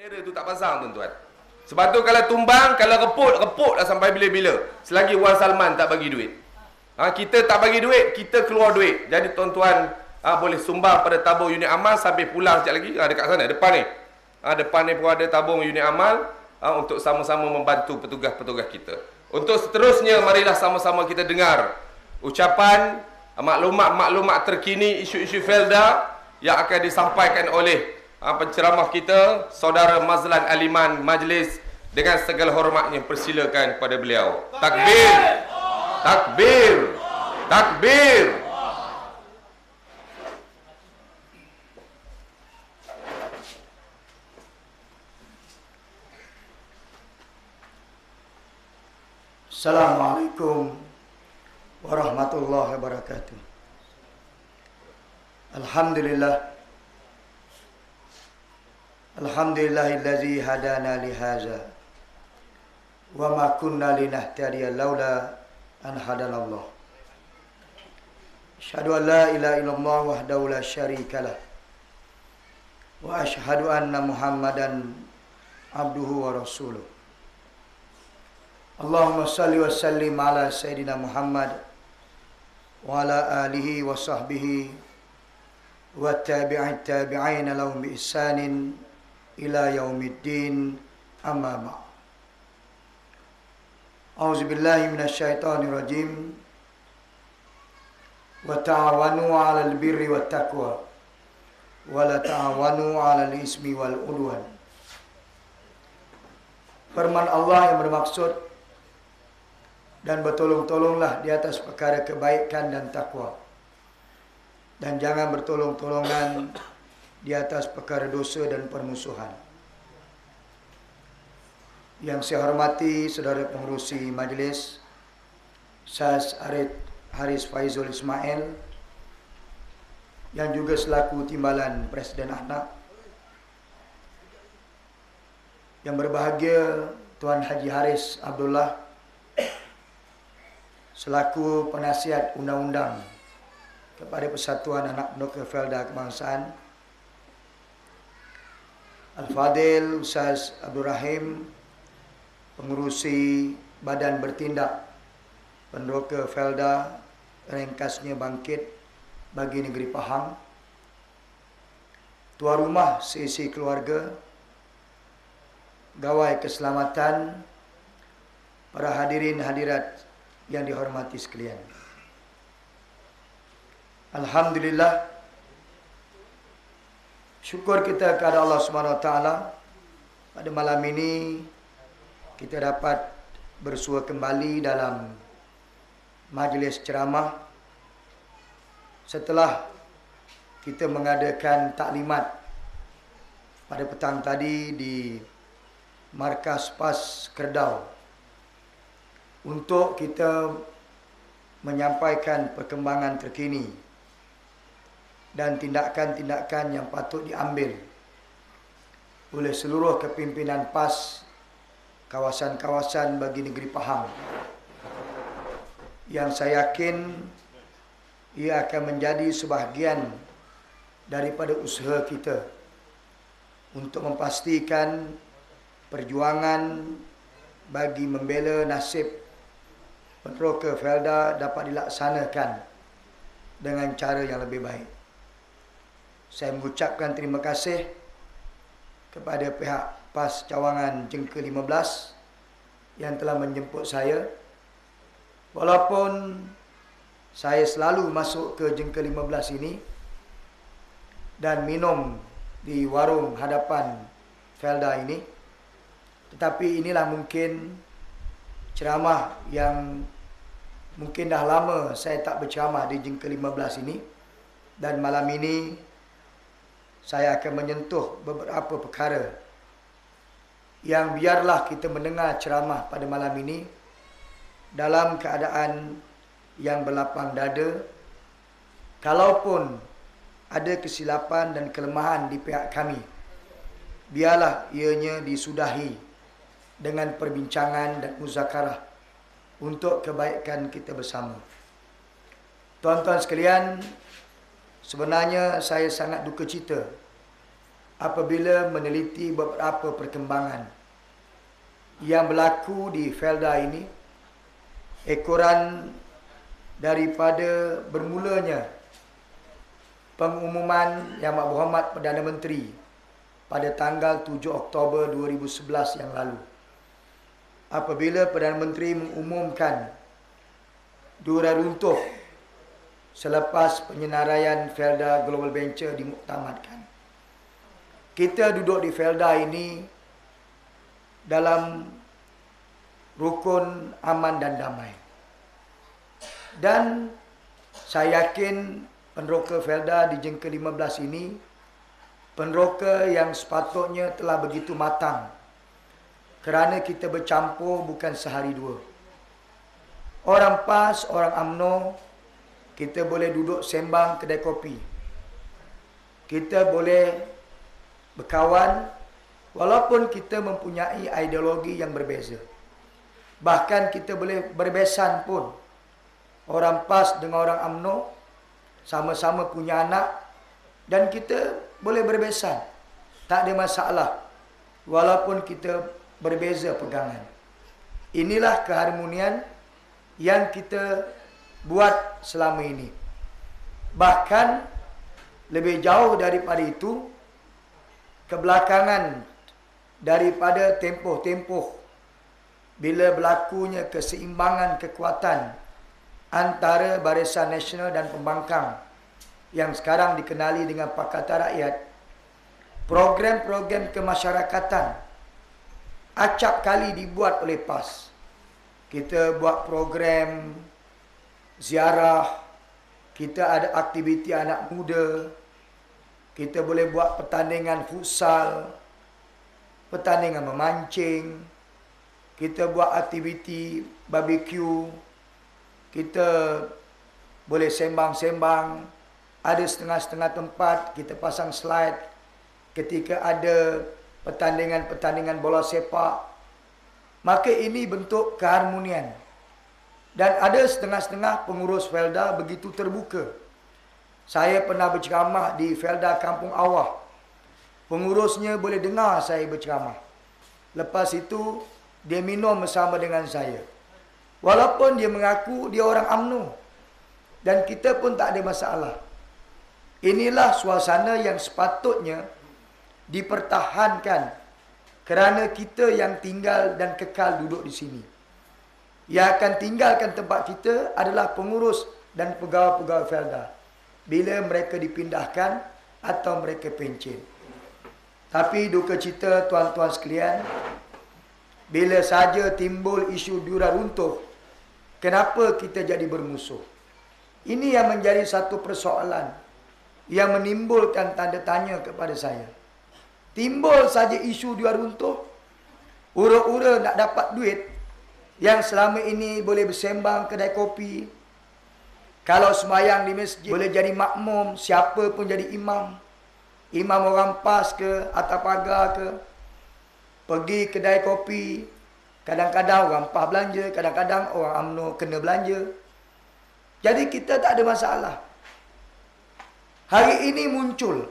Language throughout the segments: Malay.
kamera tu tak pasang, tuan-tuan. Sebab tu kalau tumbang, kalau reput lah sampai bila-bila. Selagi Wan Salman tak bagi duit. Kita tak bagi duit, kita keluar duit. Jadi tuan-tuan boleh sumbang pada tabung unit amal sambil pulang sekejap lagi. Dekat sana, depan ni. Depan ni pun ada tabung unit amal untuk sama-sama membantu petugas-petugas kita. Untuk seterusnya, marilah sama-sama kita dengar ucapan, maklumat-maklumat terkini isu-isu Felda yang akan disampaikan oleh penceramah kita, Saudara Mazlan Aliman Majlis. Dengan segala hormatnya persilakan kepada beliau. Takbir! Takbir! Takbir! Assalamualaikum warahmatullahi wabarakatuh. Alhamdulillahillazi hadana lihaza wa ma kunna linahtadiya laula an hadanallah. Asyhadu an la ilaha illallah wahdahu la syarikalah wa asyhadu anna Muhammadan abduhu wa rasuluh. Allahumma salli wa sallim ala Sayyidina Muhammad wa ala alihi wa sahbihi wa tabi'ina lahum bi ihsanin ila yaumiddin, amma ba'd. A'udzu billahi minasyaitonir rajim. Wa ta'awanu 'alal birri wat taqwa wa la ta'awanu 'alal ismi wal 'udwan. Firman Allah yang bermaksud, dan bertolong-tolonglah di atas perkara kebaikan dan takwa, dan jangan bertolong-tolongan di atas perkara dosa dan permusuhan. Yang saya hormati saudara pengerusi majlis, Ustaz Haris Faizul Ismail, yang juga selaku timbalan Presiden Ahnaf, yang berbahagia Tuan Haji Haris Abdullah selaku penasihat undang-undang kepada Persatuan Anak Penuka Felda Kebangsaan, Al-Fadil Ustaz Abdul Rahim, pengurusi Badan Bertindak Penderoka Felda, ringkasnya Bangkit bagi Negeri Pahang, tuan rumah seisi keluarga, gawai keselamatan, para hadirin hadirat yang dihormati sekalian. Alhamdulillah, syukur kita kepada Allah Subhanahu Wa Taala, pada malam ini kita dapat bersua kembali dalam majlis ceramah setelah kita mengadakan taklimat pada petang tadi di Markas PAS Keردau untuk kita menyampaikan perkembangan terkini dan tindakan-tindakan yang patut diambil oleh seluruh kepimpinan PAS kawasan-kawasan bagi negeri Pahang, yang saya yakin ia akan menjadi sebahagian daripada usaha kita untuk memastikan perjuangan bagi membela nasib Peneroka Felda dapat dilaksanakan dengan cara yang lebih baik. Saya mengucapkan terima kasih kepada pihak PAS Cawangan Jengka 15 yang telah menjemput saya. Walaupun saya selalu masuk ke Jengka 15 ini dan minum di warung hadapan Felda ini, tetapi inilah mungkin ceramah yang mungkin dah lama saya tak berceramah di Jengka 15 ini, dan malam ini saya akan menyentuh beberapa perkara yang biarlah kita mendengar ceramah pada malam ini dalam keadaan yang berlapang dada. Kalaupun ada kesilapan dan kelemahan di pihak kami, biarlah ianya disudahi dengan perbincangan dan muzakarah untuk kebaikan kita bersama. Tuan-tuan sekalian, sebenarnya saya sangat duka cita apabila meneliti beberapa perkembangan yang berlaku di Felda ini, ekoran daripada bermulanya pengumuman Yang Berhormat Perdana Menteri pada tanggal 7 Oktober 2011 yang lalu, apabila Perdana Menteri mengumumkan Dura runtuh selepas penyenaraian Felda Global Venture dimuktamadkan. Kita duduk di Felda ini dalam rukun aman dan damai. Dan saya yakin penroka Felda di jengka 15 ini penroka yang sepatutnya telah begitu matang, kerana kita bercampur bukan sehari dua. Orang PAS, orang UMNO, kita boleh duduk sembang kedai kopi. Kita boleh berkawan walaupun kita mempunyai ideologi yang berbeza. Bahkan kita boleh berbesan pun. Orang PAS dengan orang UMNO sama-sama punya anak dan kita boleh berbesan. Tak ada masalah. Walaupun kita berbeza pegangan. Inilah keharmonian yang kita buat selama ini. Bahkan lebih jauh daripada itu, kebelakangan daripada tempoh-tempoh bila berlakunya keseimbangan kekuatan antara Barisan Nasional dan Pembangkang yang sekarang dikenali dengan Pakatan Rakyat, program-program kemasyarakatan acap kali dibuat oleh PAS. Kita buat program ziarah, kita ada aktiviti anak muda, kita boleh buat pertandingan futsal, pertandingan memancing, kita buat aktiviti barbecue, kita boleh sembang-sembang, ada setengah-setengah tempat kita pasang slide ketika ada pertandingan-pertandingan bola sepak. Maka ini bentuk keharmonian. Dan ada setengah-setengah pengurus Felda begitu terbuka. Saya pernah berceramah di Felda Kampung Awah. Pengurusnya boleh dengar saya berceramah. Lepas itu, dia minum bersama dengan saya. Walaupun dia mengaku dia orang UMNO. Dan kita pun tak ada masalah. Inilah suasana yang sepatutnya dipertahankan, kerana kita yang tinggal dan kekal duduk di sini. Yang akan tinggalkan tempat kita adalah pengurus dan pegawai-pegawai Felda bila mereka dipindahkan atau mereka pencen. Tapi duka cita tuan-tuan sekalian, bila saja timbul isu Dura runtuh, kenapa kita jadi bermusuh? Ini yang menjadi satu persoalan yang menimbulkan tanda tanya kepada saya. Timbul saja isu Dura runtuh, ura-ura nak dapat duit, yang selama ini boleh bersembang kedai kopi. Kalau sembahyang di masjid, boleh jadi makmum, siapa pun jadi imam. Imam orang PAS ke, atas pagar ke. Pergi kedai kopi, kadang-kadang orang PAS belanja, kadang-kadang orang UMNO kena belanja. Jadi kita tak ada masalah. Hari ini muncul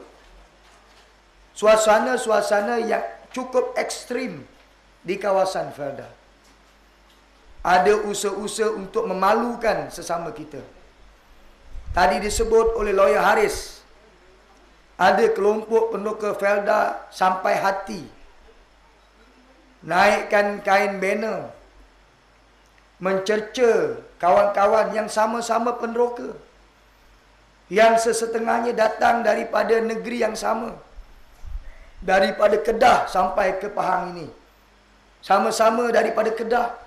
suasana-suasana yang cukup ekstrim di kawasan Felda. Ada usaha-usaha untuk memalukan sesama kita. Tadi disebut oleh lawyer Haris, ada kelompok pendoka Felda sampai hati naikkan kain banner mencerca kawan-kawan yang sama-sama pendoka, yang sesetengahnya datang daripada negeri yang sama. Daripada Kedah sampai ke Pahang ini. Sama-sama daripada Kedah.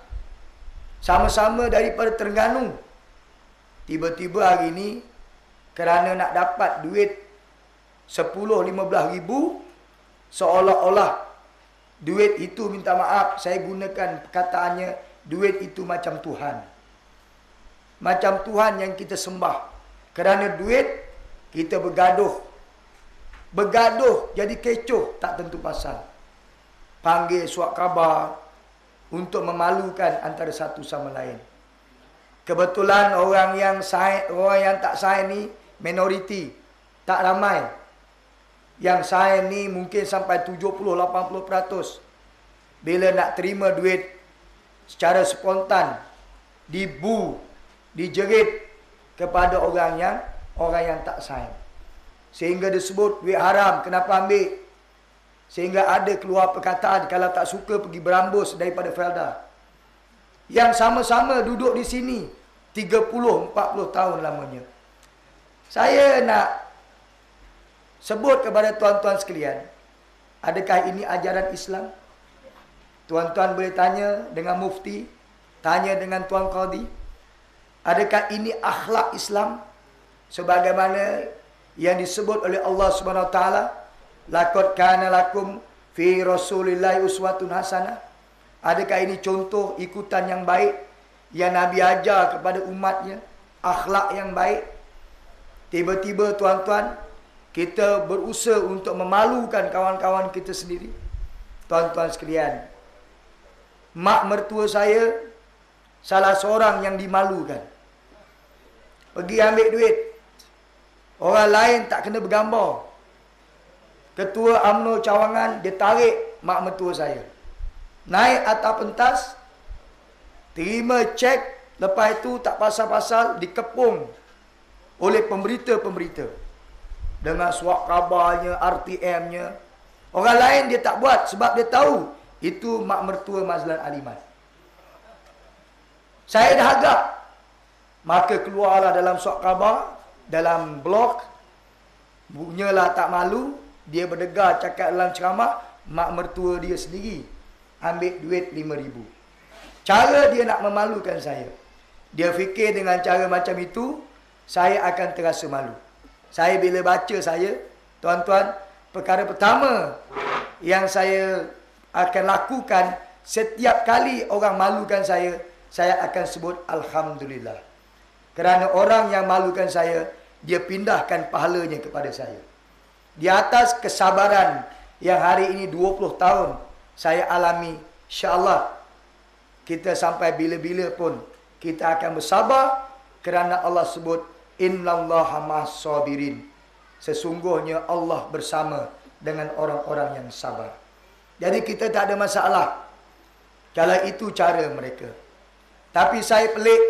Sama-sama daripada Terengganu. Tiba-tiba hari ini, kerana nak dapat duit 10-15 ribu, seolah-olah duit itu, minta maaf, saya gunakan perkataannya, duit itu macam Tuhan. Macam Tuhan yang kita sembah. Kerana duit, kita bergaduh. Bergaduh jadi kecoh, tak tentu pasal. Panggil surat khabar untuk memalukan antara satu sama lain. Kebetulan orang yang sign, orang yang tak sign ni minoriti, tak ramai. yang saya ni mungkin sampai 70-80%. Bila nak terima duit secara spontan, dibu, dijerit kepada orang yang tak sign. Sehingga disebut duit haram, kenapa ambil? Sehingga ada keluar perkataan, kalau tak suka pergi berambus daripada Felda. Yang sama-sama duduk di sini 30-40 tahun lamanya. Saya nak sebut kepada tuan-tuan sekalian, adakah ini ajaran Islam? Tuan-tuan boleh tanya dengan mufti, tanya dengan tuan qadi. Adakah ini akhlak Islam? Sebagaimana yang disebut oleh Allah Subhanahu Wa Taala, laqad kana lakum fi Rasulillahi uswatun hasanah. Adakah ini contoh ikutan yang baik yang Nabi ajar kepada umatnya, akhlak yang baik? Tiba-tiba tuan-tuan, kita berusaha untuk memalukan kawan-kawan kita sendiri. Tuan-tuan sekalian, mak mertua saya salah seorang yang dimalukan. Pergi ambil duit, orang lain tak kena bergambar. Ketua UMNO Cawangan, dia tarik mak mertua saya. Naik atas pentas, terima cek, lepas itu tak pasal-pasal dikepung oleh pemberita-pemberita. Dengan surat khabarnya, RTM-nya. Orang lain dia tak buat sebab dia tahu itu mak mertua Mazlan Aliman. Saya dah agak. Maka keluarlah dalam surat khabar, dalam blog, bunyalah tak malu, dia berdegar cakap dalam ceramah, mak mertua dia sendiri ambil duit 5,000. Cara dia nak memalukan saya. Dia fikir dengan cara macam itu, saya akan terasa malu. Saya bila baca saya, tuan-tuan, perkara pertama yang saya akan lakukan setiap kali orang malukan saya akan sebut Alhamdulillah. Kerana orang yang malukan saya, dia pindahkan pahalanya kepada saya. Di atas kesabaran yang hari ini 20 tahun saya alami, insya-Allah kita sampai bila-bila pun kita akan bersabar kerana Allah sebut innallaha ma'as-sabirin. Sesungguhnya Allah bersama dengan orang-orang yang sabar. Jadi kita tak ada masalah kalau itu cara mereka. Tapi saya pelik,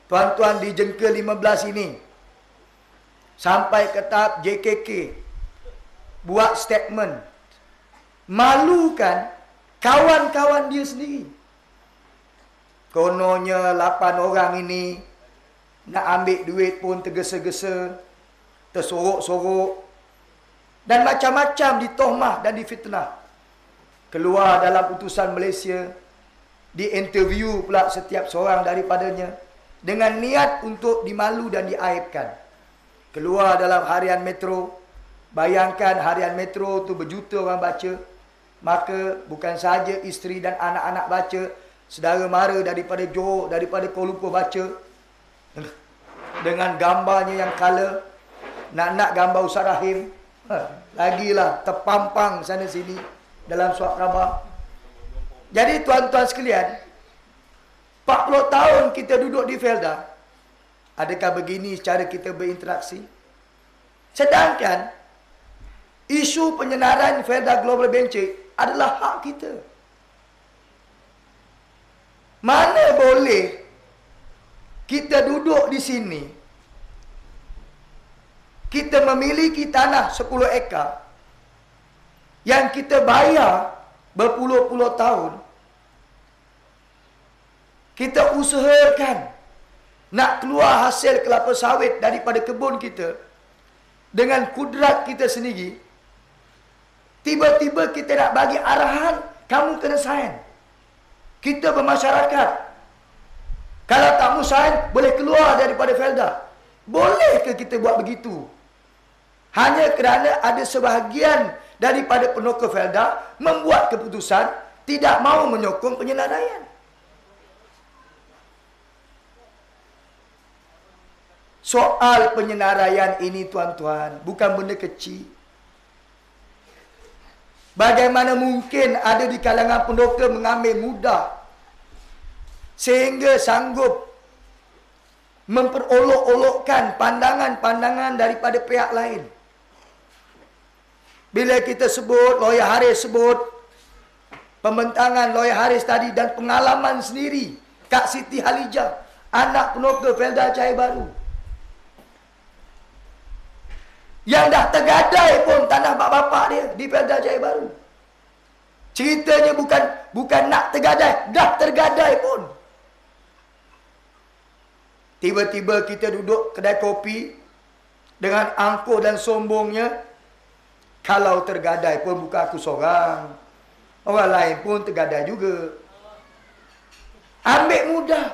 tuan-tuan di Jengka 15 ini, sampai ke tahap JKK buat statement, malukan kawan-kawan dia sendiri. Kononnya 8 orang ini nak ambil duit pun tergesa-gesa, tersorok-sorok, dan macam-macam ditohmah dan difitnah. Keluar dalam utusan Malaysia, diinterview pula setiap seorang daripadanya dengan niat untuk dimalu dan diaibkan. Keluar dalam harian Metro, bayangkan harian Metro tu berjuta orang baca, maka bukan sahaja isteri dan anak-anak baca, saudara mara daripada Johor, daripada Kuala Lumpur baca, dengan gambarnya yang color, nak gambar Ustaz Rahim, lagilah terpampang sana sini dalam surat khabar. Jadi tuan-tuan sekalian, 40 tahun kita duduk di Felda, adakah begini cara kita berinteraksi? Sedangkan isu penyenaran Felda Global Bencik adalah hak kita. Mana boleh kita duduk di sini, kita memiliki tanah 10 ekar yang kita bayar berpuluh-puluh tahun, kita usahakan nak keluar hasil kelapa sawit daripada kebun kita dengan kudrat kita sendiri, tiba-tiba kita nak bagi arahan, kamu kena sign. Kita bermasyarakat, kalau tak mau sign, boleh keluar daripada Felda. Boleh ke kita buat begitu? Hanya kerana ada sebahagian daripada penokong Felda membuat keputusan tidak mahu menyokong penyelesaian. Soal penyenaraian ini tuan-tuan bukan benda kecil. Bagaimana mungkin ada di kalangan pendoktor mengambil mudah sehingga sanggup memperolok-olokkan pandangan-pandangan daripada pihak lain. Bila kita sebut, Lawyer Haris sebut, pembentangan Lawyer Haris tadi dan pengalaman sendiri, Kak Siti Halijah, anak penoka Felda Cahaya Baru, yang dah tergadai pun tanah bapak-bapak dia di Felda Cahaya Baru. Ceritanya bukan nak tergadai, dah tergadai pun. Tiba-tiba kita duduk kedai kopi dengan angkuh dan sombongnya, kalau tergadai pun bukan aku seorang, orang lain pun tergadai juga. Ambil mudah.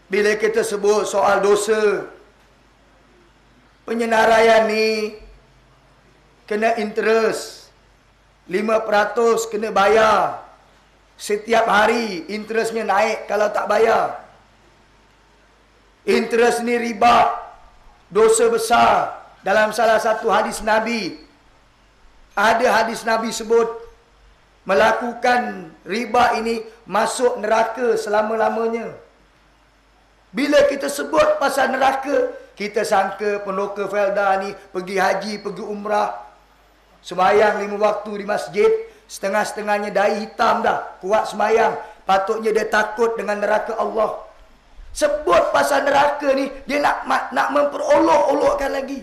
Bila kita sebut soal dosa, penyenaraian ni kena interest 5% kena bayar. Setiap hari interestnya naik kalau tak bayar. Interest ni riba, dosa besar. Dalam salah satu hadis Nabi, ada hadis Nabi sebut, melakukan riba ini masuk neraka selama-lamanya. Bila kita sebut pasal neraka, kita sangka penoka Felda ni pergi haji, pergi umrah, sembahyang 5 waktu di masjid, setengah-setengahnya dai hitam dah, kuat sembahyang. Patutnya dia takut dengan neraka Allah. Sebut pasal neraka ni, dia nak memperolok-olokkan lagi.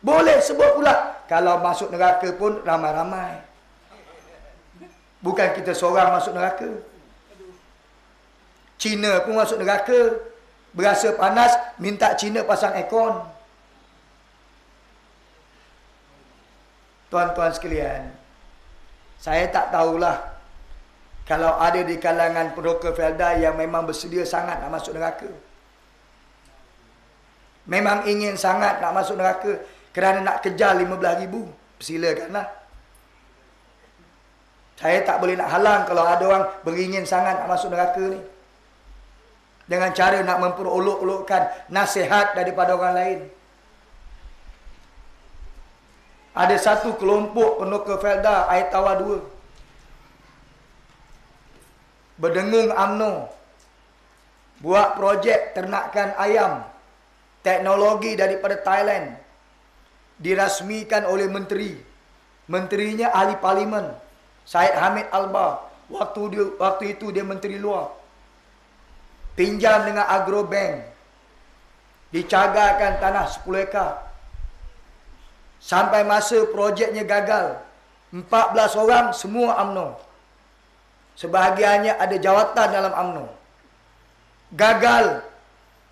Boleh sebut pula, kalau masuk neraka pun ramai-ramai. Bukan kita seorang masuk neraka. Cina pun masuk neraka. Berasa panas, minta Cina pasang aircon. Tuan-tuan sekalian, saya tak tahulah kalau ada di kalangan penoka Felda yang memang bersedia sangat nak masuk neraka. Memang ingin sangat nak masuk neraka kerana nak kejar 15,000. Persilakanlah. Saya tak boleh nak halang kalau ada orang beringin sangat nak masuk neraka ni, dengan cara nak memperolok-olokkan nasihat daripada orang lain. Ada satu kelompok penoka Felda air tawar 2 berdengung UMNO, buat projek ternakan ayam, teknologi daripada Thailand, dirasmikan oleh menteri. Menterinya ahli parlimen, Syed Hamid Albar. Waktu itu dia menteri luar. Pinjam dengan Agrobank, dicagarkan tanah 10 ekar. Sampai masa projeknya gagal, 14 orang semua UMNO. Sebahagiannya ada jawatan dalam UMNO. Gagal.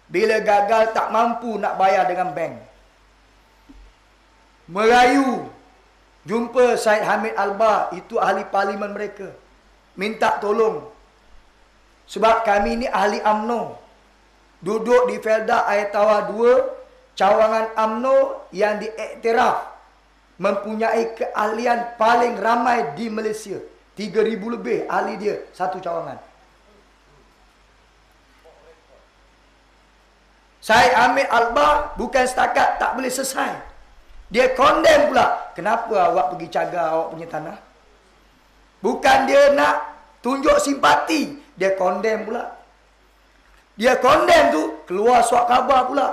Bila gagal tak mampu nak bayar dengan bank. Merayu, jumpa Syed Hamid Albar, itu ahli parlimen mereka. Minta tolong. Sebab kami ni ahli UMNO. Duduk di Felda Air Tawar 2, cawangan UMNO yang diiktiraf mempunyai keahlian paling ramai di Malaysia. 3,000 lebih ahli dia satu cawangan. Syed Hamid Albar bukan setakat tak boleh selesai, dia condemn pula. Kenapa awak pergi cagar awak punya tanah? Bukan dia nak tunjuk simpati, dia condemn pula. Dia condemn tu, keluar surat khabar pula.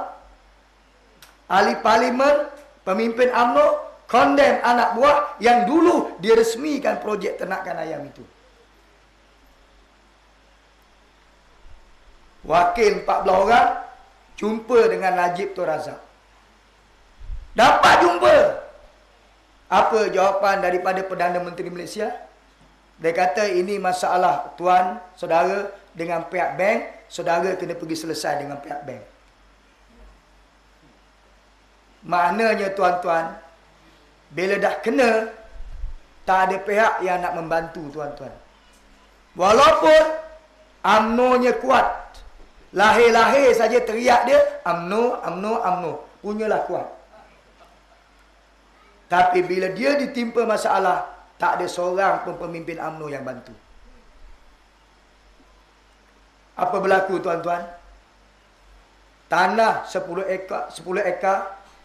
Ahli parlimen, pemimpin UMNO, condemn anak buah yang dulu diresmikan projek ternakan ayam itu. Wakil 14 orang jumpa dengan Najib Tun Razak. Dapat jumpa. Apa jawapan daripada Perdana Menteri Malaysia? Dia kata ini masalah tuan, saudara dengan pihak bank, saudara kena pergi selesai dengan pihak bank. Maknanya tuan-tuan, bila dah kena, tak ada pihak yang nak membantu tuan-tuan. Walaupun UMNO-nya kuat, lahir-lahir saja teriak dia, UMNO, UMNO, UMNO, punyalah kuat. Tapi bila dia ditimpa masalah, tak ada seorang pun pemimpin UMNO yang bantu. Apa berlaku tuan-tuan? Tanah 10 ekar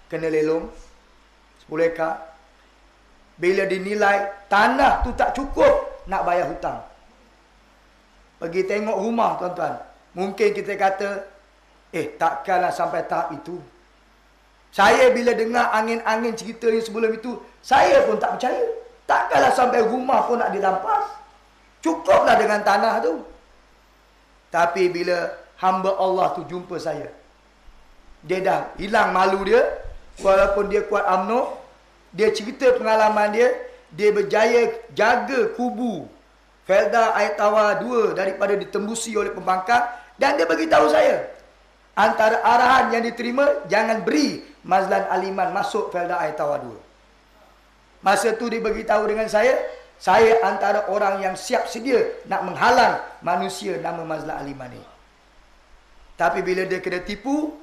kena lelong. 10 ekar. Bila dinilai tanah tu tak cukup nak bayar hutang. Pergi tengok rumah tuan-tuan. Mungkin kita kata, takkanlah sampai tahap itu. Saya bila dengar angin-angin cerita yang sebelum itu, saya pun tak percaya. Takkanlah sampai rumah pun nak dirampas. Cukuplah dengan tanah tu. Tapi bila hamba Allah tu jumpa saya, dia dah hilang malu dia. Walaupun dia kuat UMNO, dia cerita pengalaman dia, dia berjaya jaga kubu Felda Air Tawar 2 daripada ditembusi oleh pembangkang. Dan dia beritahu saya, antara arahan yang diterima, jangan beri Mazlan Aliman masuk Felda Air Tawar 2. Masa tu dia beritahu dengan saya antara orang yang siap sedia nak menghalang manusia nama Mazlan Aliman ni. Tapi bila dia kena tipu,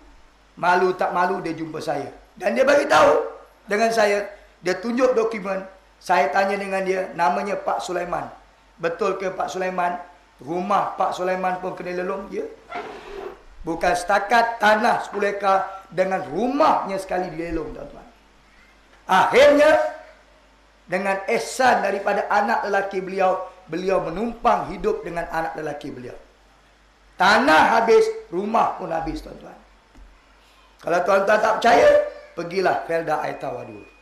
malu tak malu dia jumpa saya. Dan dia beritahu dengan saya, dia tunjuk dokumen, saya tanya dengan dia, namanya Pak Sulaiman. Betul ke Pak Sulaiman? Rumah Pak Sulaiman pun kena lelong? Ya. Bukan setakat tanah 10 ekar, dengan rumahnya sekali dilelong, tuan-tuan. Akhirnya, dengan ihsan daripada anak lelaki beliau, beliau menumpang hidup dengan anak lelaki beliau. Tanah habis, rumah pun habis, tuan-tuan. Kalau tuan-tuan tak percaya, pergilah Felda Air Tawar 2.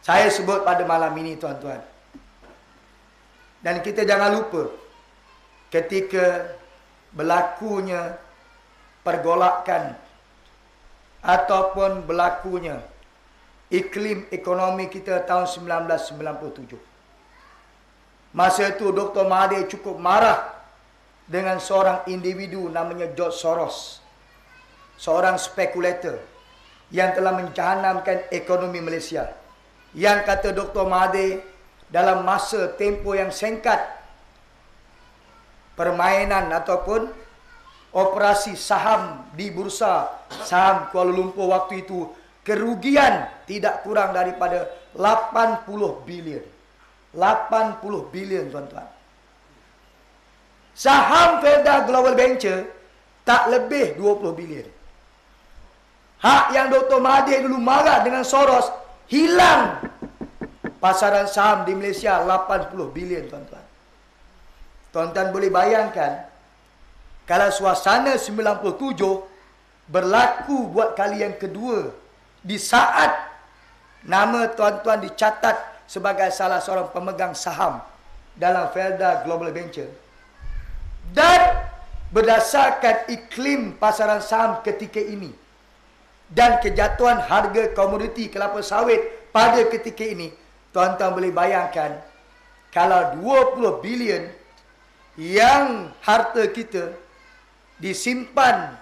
Saya sebut pada malam ini, tuan-tuan. Dan kita jangan lupa, ketika berlakunya pergolakan ataupun berlakunya iklim ekonomi kita tahun 1997. Masa itu Dr. Mahathir cukup marah dengan seorang individu namanya George Soros. Seorang spekulator yang telah menjahanamkan ekonomi Malaysia. Yang kata Dr. Mahathir, dalam masa tempoh yang singkat, permainan ataupun operasi saham di bursa saham Kuala Lumpur waktu itu, kerugian tidak kurang daripada 80 bilion. 80 bilion, tuan-tuan. Saham Felda Global Venture tak lebih 20 bilion. Hak yang Dr. Mahathir dulu marah dengan Soros, hilang pasaran saham di Malaysia 80 bilion, tuan-tuan. Tuan-tuan boleh bayangkan, kalau suasana 97 berlaku buat kali yang kedua, di saat nama tuan-tuan dicatat sebagai salah seorang pemegang saham dalam Felda Global Venture. Dan berdasarkan iklim pasaran saham ketika ini dan kejatuhan harga komoditi kelapa sawit pada ketika ini, tuan-tuan boleh bayangkan, kalau 20 bilion yang harta kita disimpan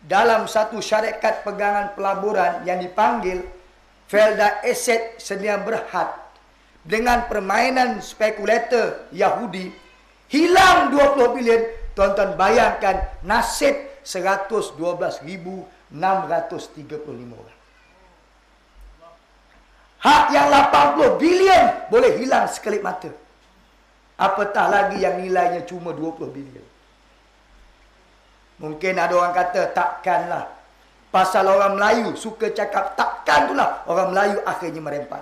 dalam satu syarikat pegangan pelaburan yang dipanggil Felda Asset Sedia Berhad, dengan permainan spekulator Yahudi, hilang 20 bilion, tuan-tuan bayangkan nasib 112,635 orang. Hak yang 80 bilion boleh hilang sekelip mata. Apatah lagi yang nilainya cuma 20 bilion. Mungkin ada orang kata, takkanlah. Pasal orang Melayu suka cakap takkan itulah, orang Melayu akhirnya merempat.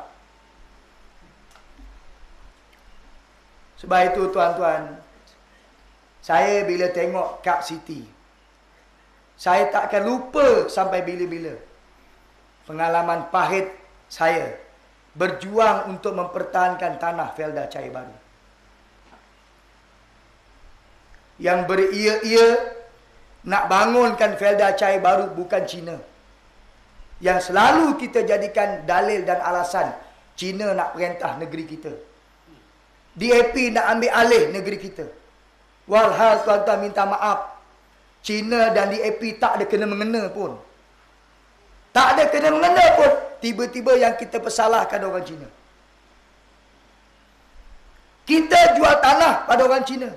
Sebab itu, tuan-tuan, saya bila tengok Cup City, saya takkan lupa sampai bila-bila pengalaman pahit saya berjuang untuk mempertahankan tanah Felda Cair Baru. Yang beria-ia nak bangunkan Felda Cair Baru bukan Cina. Yang selalu kita jadikan dalil dan alasan, Cina nak perintah negeri kita, DAP nak ambil alih negeri kita. Walhal tuan-tuan minta maaf, Cina dan DAP tak ada kena-mengena pun. Tak ada kena-mengena pun. Tiba-tiba yang kita persalahkan orang Cina. Kita jual tanah pada orang Cina.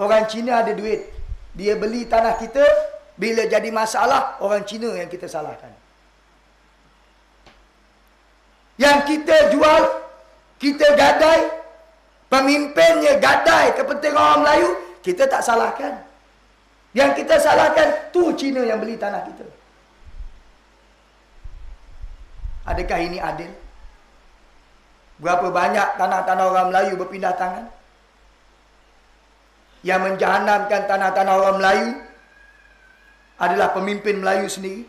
Orang Cina ada duit, dia beli tanah kita. Bila jadi masalah, orang Cina yang kita salahkan. Yang kita jual, kita gadai, pemimpinnya gadai kepentingan orang Melayu, kita tak salahkan. Yang kita salahkan, tu Cina yang beli tanah kita. Adakah ini adil? Berapa banyak tanah-tanah orang Melayu berpindah tangan? Yang menjahanamkan tanah-tanah orang Melayu adalah pemimpin Melayu sendiri,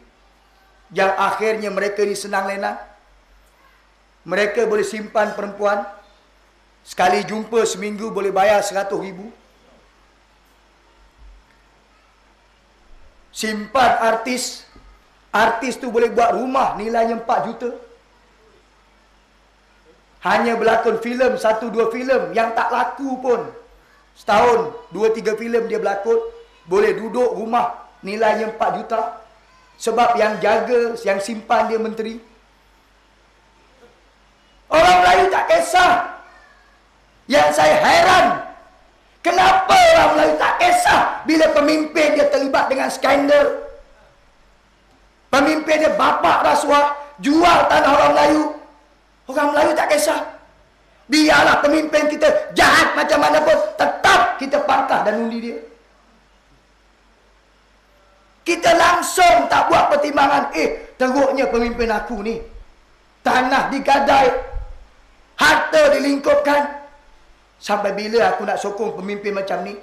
yang akhirnya mereka ni senang lenang. Mereka boleh simpan perempuan, sekali jumpa seminggu boleh bayar 100,000. Simpan artis, artis tu boleh buat rumah nilainya 4 juta. Hanya berlakon filem, 1-2 filem yang tak laku pun. Setahun 2-3 filem dia berlakon, boleh duduk rumah nilainya 4 juta. Sebab yang jaga, yang simpan dia menteri. Orang Melayu tak kisah. Yang saya heran, kenapa orang Melayu tak kisah bila pemimpin dia terlibat dengan skandal. Pemimpin dia bapak rasuah, jual tanah orang Melayu. Orang Melayu tak kisah. Biarlah pemimpin kita jahat macam mana pun, tetap kita pangkah dan undi dia. Kita langsung tak buat pertimbangan, teruknya pemimpin aku ni. Tanah digadai, harta dilingkupkan. Sampai bila aku nak sokong pemimpin macam ni?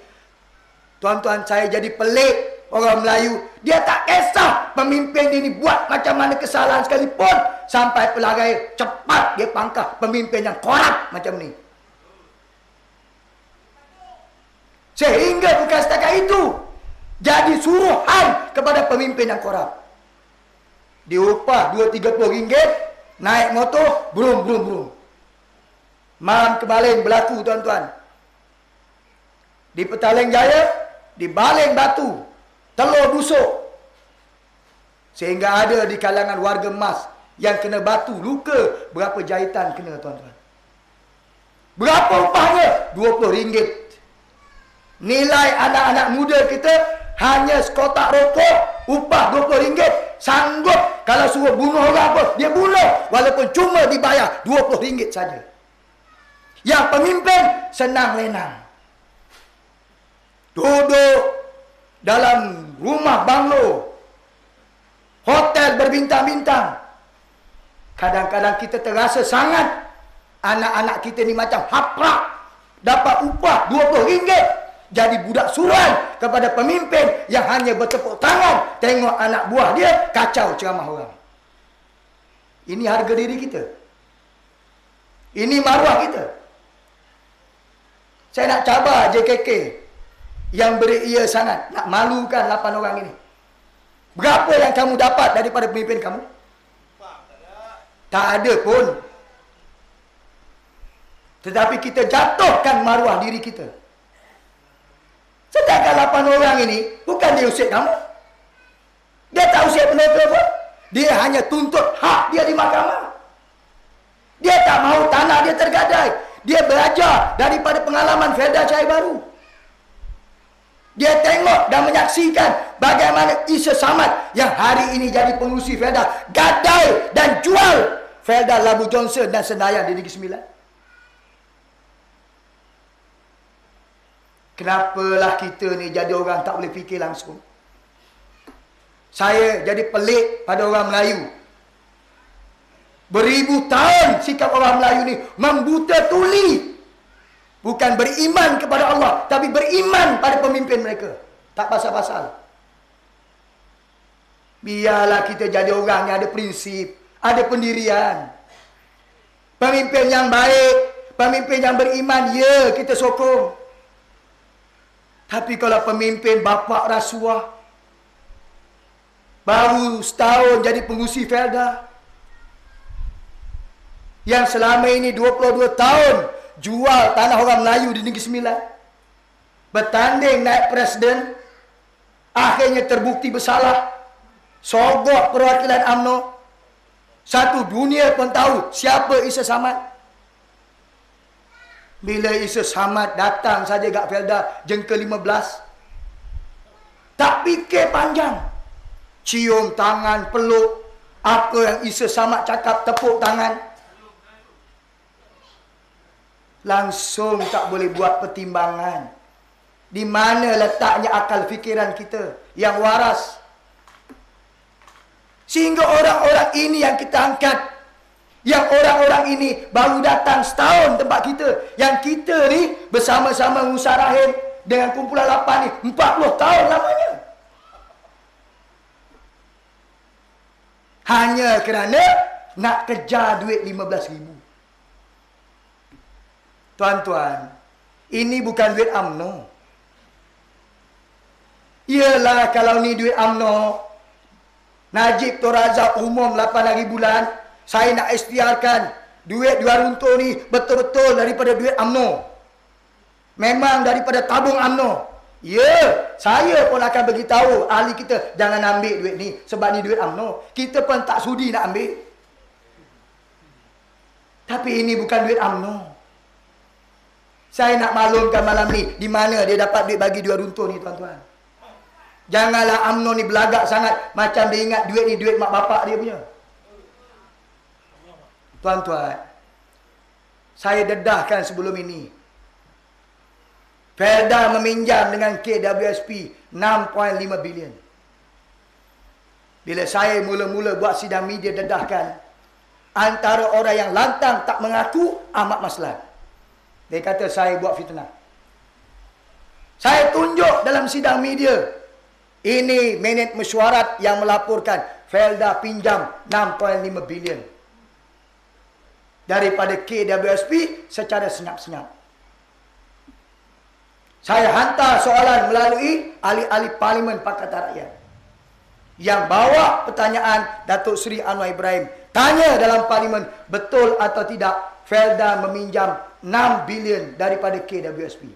Tuan-tuan, saya jadi pelik. Orang Melayu, dia tak kisah pemimpin dia ni buat macam mana kesalahan sekalipun, sampai pelagai cepat dia pangkah pemimpin yang korup macam ni. Sehingga bukan setakat itu, jadi suruhan kepada pemimpin yang korup. Diupah 2-30 ringgit, naik motor, brum. Malam kemarin berlaku, tuan-tuan. Di Petaling Jaya, di Baling Batu, telur busuk. Sehingga ada di kalangan warga emas yang kena batu, luka. Berapa jahitan kena, tuan-tuan? Berapa upahnya? 20 ringgit. Nilai anak-anak muda kita hanya sekotak rokok, upah 20 ringgit. Sanggup kalau suruh bunuh orang pun, dia bunuh. Walaupun cuma dibayar 20 ringgit saja. Yang pemimpin senang lenang. Duduk dalam rumah banglo, hotel berbintang-bintang. Kadang-kadang kita terasa sangat anak-anak kita ni macam haprak, dapat upah 20 ringgit, jadi budak suruhan kepada pemimpin yang hanya bertepuk tangan tengok anak buah dia kacau ceramah orang. Ini harga diri kita. Ini maruah kita. Saya nak cabar JKK yang beria sangat, nak malukan 8 orang ini. Berapa yang kamu dapat daripada pemimpin kamu? Tak ada pun. Tetapi kita jatuhkan maruah diri kita. Sedangkan 8 orang ini bukan dia usik kamu. Dia tak usik penuntut pun. Dia hanya tuntut hak dia di mahkamah. Dia tak mahu tanah dia tergadai. Dia belajar daripada pengalaman Felda Cahaya Baru. Dia tengok dan menyaksikan bagaimana Isa Samad yang hari ini jadi pengurusi Felda gadai dan jual Felda Labu Johnson dan Senayan di Negeri Sembilan. Kenapalah kita ni jadi orang tak boleh fikir langsung? Saya jadi pelik pada orang Melayu. Beribu tahun sikap orang Melayu ni membuta tuli. Bukan beriman kepada Allah, tapi beriman pada pemimpin mereka. Tak pasal-pasal. Biarlah kita jadi orang yang ada prinsip, ada pendirian. Pemimpin yang baik, pemimpin yang beriman, ya kita sokong. Tapi kalau pemimpin bapak rasuah, baru setahun jadi pengurusi Felda, yang selama ini 22 tahun jual tanah orang Melayu di Negeri Sembilan, bertanding naik presiden, akhirnya terbukti bersalah, sogok perwakilan UMNO. Satu dunia pun tahu siapa Isa Samad. Bila Isa Samad datang saja kat Felda jengka 15, tak fikir panjang, cium tangan, peluk. Apa yang Isa Samad cakap, tepuk tangan. Langsung tak boleh buat pertimbangan. Di mana letaknya akal fikiran kita yang waras? Sehingga orang-orang ini yang kita angkat, yang orang-orang ini baru datang setahun tempat kita, yang kita ni bersama-sama Musa Rahim dengan kumpulan 8 ni 40 tahun lamanya. Hanya kerana nak kejar duit 15,000. Tuan-tuan, ini bukan duit UMNO. Iyalah kalau ni duit UMNO, Najib Tun Razak umum 8 hari bulan, saya nak ikhtiarkan duit dua runtuh ni betul-betul daripada duit UMNO. Memang daripada tabung UMNO. Ya, saya pun akan beritahu ahli kita, jangan ambil duit ni sebab ni duit UMNO. Kita pun tak sudi nak ambil. Tapi ini bukan duit UMNO. Saya nak maklumkan malam ni, di mana dia dapat duit bagi dua runtuh ni, tuan-tuan. Janganlah UMNO ni belagak sangat macam dia ingat duit ni duit mak bapak dia punya. Tuan-tuan, saya dedahkan sebelum ini, Felda meminjam dengan KWSP 6.5 bilion. Bila saya mula-mula buat sidang media dedahkan, antara orang yang lantang tak mengaku Ahmad Maslan. Dia kata saya buat fitnah. Saya tunjuk dalam sidang media, ini minit mesyuarat yang melaporkan Felda pinjam 6.5 bilion daripada KWSP secara senyap-senyap. Saya hantar soalan melalui ahli-ahli Parlimen Pakatan Rakyat yang bawa pertanyaan Datuk Seri Anwar Ibrahim. Tanya dalam Parlimen, betul atau tidak Felda meminjam 6 bilion daripada KWSP.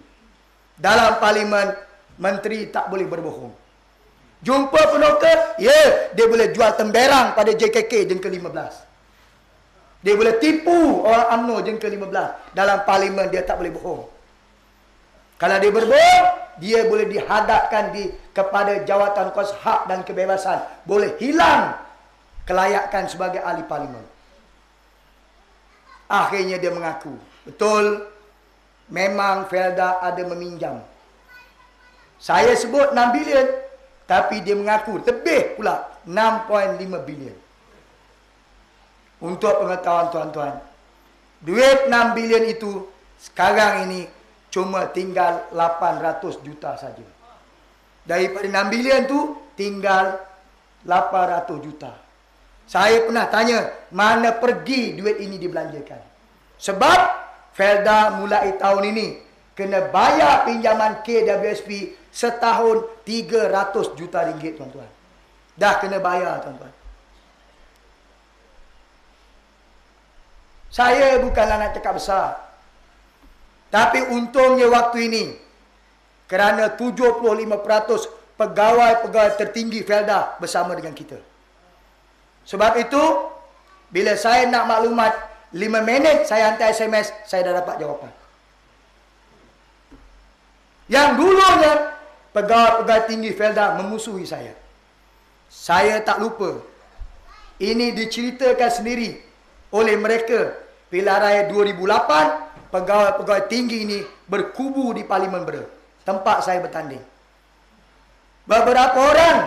Dalam Parlimen, menteri tak boleh berbohong. Jumpa penokar, ya, dia boleh jual temberang pada JKK jengka 15. Dia boleh tipu orang UMNO jengka 15. Dalam Parlimen dia tak boleh bohong. Kalau dia berbohong, dia boleh dihadapkan kepada Jawatan Kuasa Hak dan Kebebasan. Boleh hilang kelayakan sebagai ahli Parlimen. Akhirnya dia mengaku, betul, memang Felda ada meminjam. Saya sebut 6 bilion, tapi dia mengaku lebih pula 6.5 bilion. Untuk pengetahuan tuan-tuan, duit 6 bilion itu sekarang ini cuma tinggal 800 juta saja. Daripada 6 bilion tu tinggal 800 juta. Saya pernah tanya, mana pergi duit ini dibelanjakan? Sebab Felda mulai tahun ini kena bayar pinjaman KWSP setahun 300 juta ringgit, tuan-tuan. Dah kena bayar, tuan-tuan. Saya bukanlah nak cakap besar. Tapi untungnya waktu ini, kerana 75% pegawai-pegawai tertinggi Felda bersama dengan kita. Sebab itu, bila saya nak maklumat, 5 minit saya hantar SMS, saya dah dapat jawapan. Yang dulunya, pegawai-pegawai tinggi Felda memusuhi saya. Saya tak lupa. Ini diceritakan sendiri oleh mereka. Pilihan Raya 2008, pegawai-pegawai tinggi ini berkubu di Parlimen Bera, tempat saya bertanding. Beberapa orang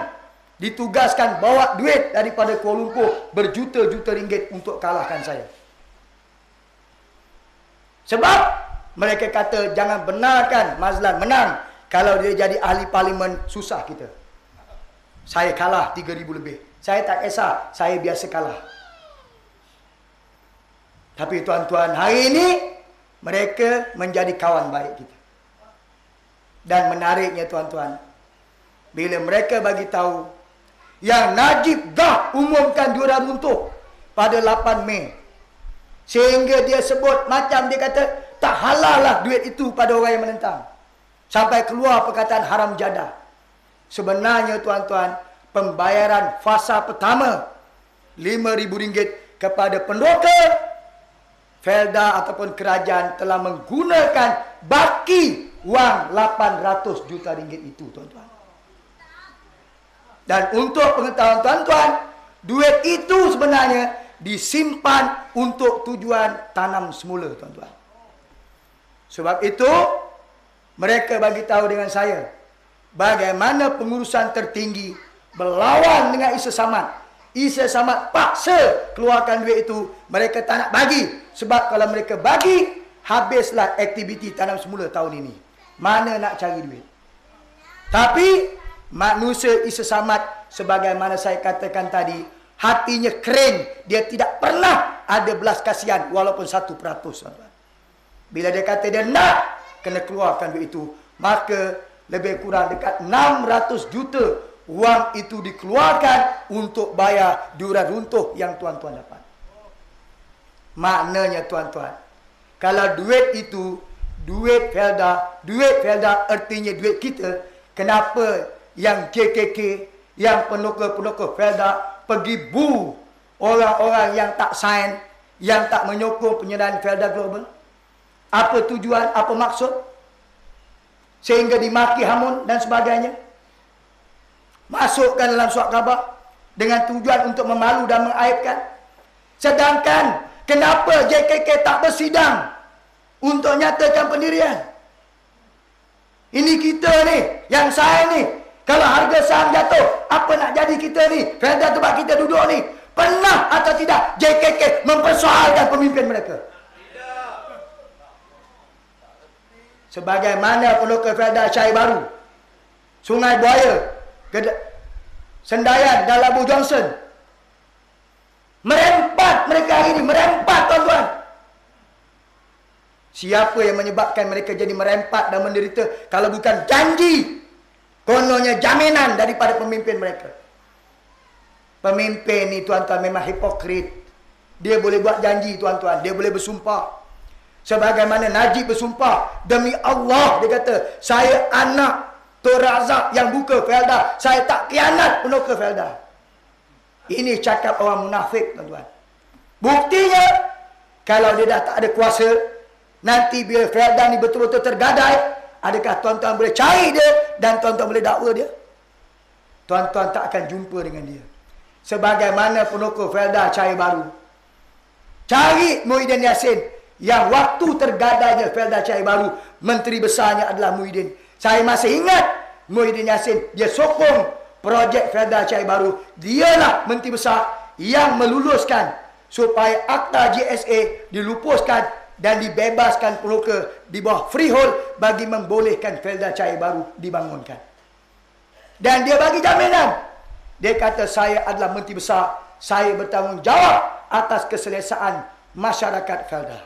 ditugaskan bawa duit daripada Kuala Lumpur berjuta-juta ringgit untuk kalahkan saya. Sebab mereka kata jangan benarkan Mazlan menang. Kalau dia jadi ahli Parlimen, susah kita. Saya kalah 3,000 lebih. Saya tak kisah, saya biasa kalah. Tapi tuan-tuan, hari ini mereka menjadi kawan baik kita. Dan menariknya tuan-tuan, bila mereka bagi tahu yang Najib dah umumkan juara runtuh pada 8 Mei. Sehingga dia sebut macam dia kata tak halal lah duit itu pada orang yang menentang. Sampai keluar perkataan haram jadah. Sebenarnya tuan-tuan, pembayaran fasa pertama RM5,000 kepada pendoka Felda ataupun kerajaan telah menggunakan baki wang 800 juta ringgit itu, tuan-tuan. Dan untuk pengetahuan tuan-tuan, duit itu sebenarnya disimpan untuk tujuan tanam semula, tuan-tuan. Sebab itu, mereka bagi tahu dengan saya bagaimana pengurusan tertinggi berlawan dengan Isa Samad. Isa Samad paksa keluarkan duit itu, mereka tak nak bagi. Sebab kalau mereka bagi, habislah aktiviti tanam semula tahun ini. Mana nak cari duit? Tapi manusia Isa Samad, sebagaimana saya katakan tadi, hatinya kering, dia tidak pernah ada belas kasihan walaupun 1%. Tuan-tuan. Bila dia kata dia nak kena keluarkan duit itu, maka lebih kurang dekat 600 juta wang itu dikeluarkan untuk bayar diuran runtuh yang tuan-tuan dapat. Maknanya tuan-tuan, kalau duit itu duit Felda artinya duit kita, kenapa yang JKK, yang penokor-penokor Felda pergi bu orang-orang yang tak sign, yang tak menyokong penyerahan Felda Global? Apa tujuan, apa maksud? Sehingga dimaki hamun dan sebagainya. Masukkan dalam surat khabar dengan tujuan untuk memalu dan mengaibkan. Sedangkan kenapa JKK tak bersidang untuk nyatakan pendirian? Ini kita ni, yang saya ni, kalau harga saham jatuh, apa nak jadi kita ni? Felda tempat kita duduk ni, pernah atau tidak JKK mempersoalkan pemimpin mereka? Sebagaimana pelokor Felda Syahir Baru, Sungai Buaya, Sendayan dan Labu Johnson, merempat mereka hari ini, merempat tuan-tuan. Siapa yang menyebabkan mereka jadi merempat dan menderita kalau bukan janji, kononnya jaminan daripada pemimpin mereka? Pemimpin ni tuan-tuan memang hipokrit. Dia boleh buat janji tuan-tuan, dia boleh bersumpah. Sebagaimana Najib bersumpah, demi Allah dia kata, saya anak Tok Razak yang buka Felda, saya tak khianat penokor Felda. Ini cakap orang munafik tuan-tuan. Buktinya, kalau dia dah tak ada kuasa, nanti bila Felda ni betul-betul tergadai, adakah tuan-tuan boleh cari dia dan tuan-tuan boleh dakwa dia? Tuan-tuan tak akan jumpa dengan dia. Sebagaimana penokor Felda Syahir Baru, cari Muhyiddin Yassin, yang waktu tergadainya Felda Syahir Baru, menteri besarnya adalah Muhyiddin. Saya masih ingat Muhyiddin Yassin, dia sokong projek Felda Syahir Baru. Dialah menteri besar yang meluluskan supaya akta GSA dilupuskan dan dibebaskan pelokor di bawah freehold bagi membolehkan Felda Syahir Baru dibangunkan. Dan dia bagi jaminan. Dia kata, saya adalah menteri besar, saya bertanggungjawab atas keselesaan masyarakat Felda.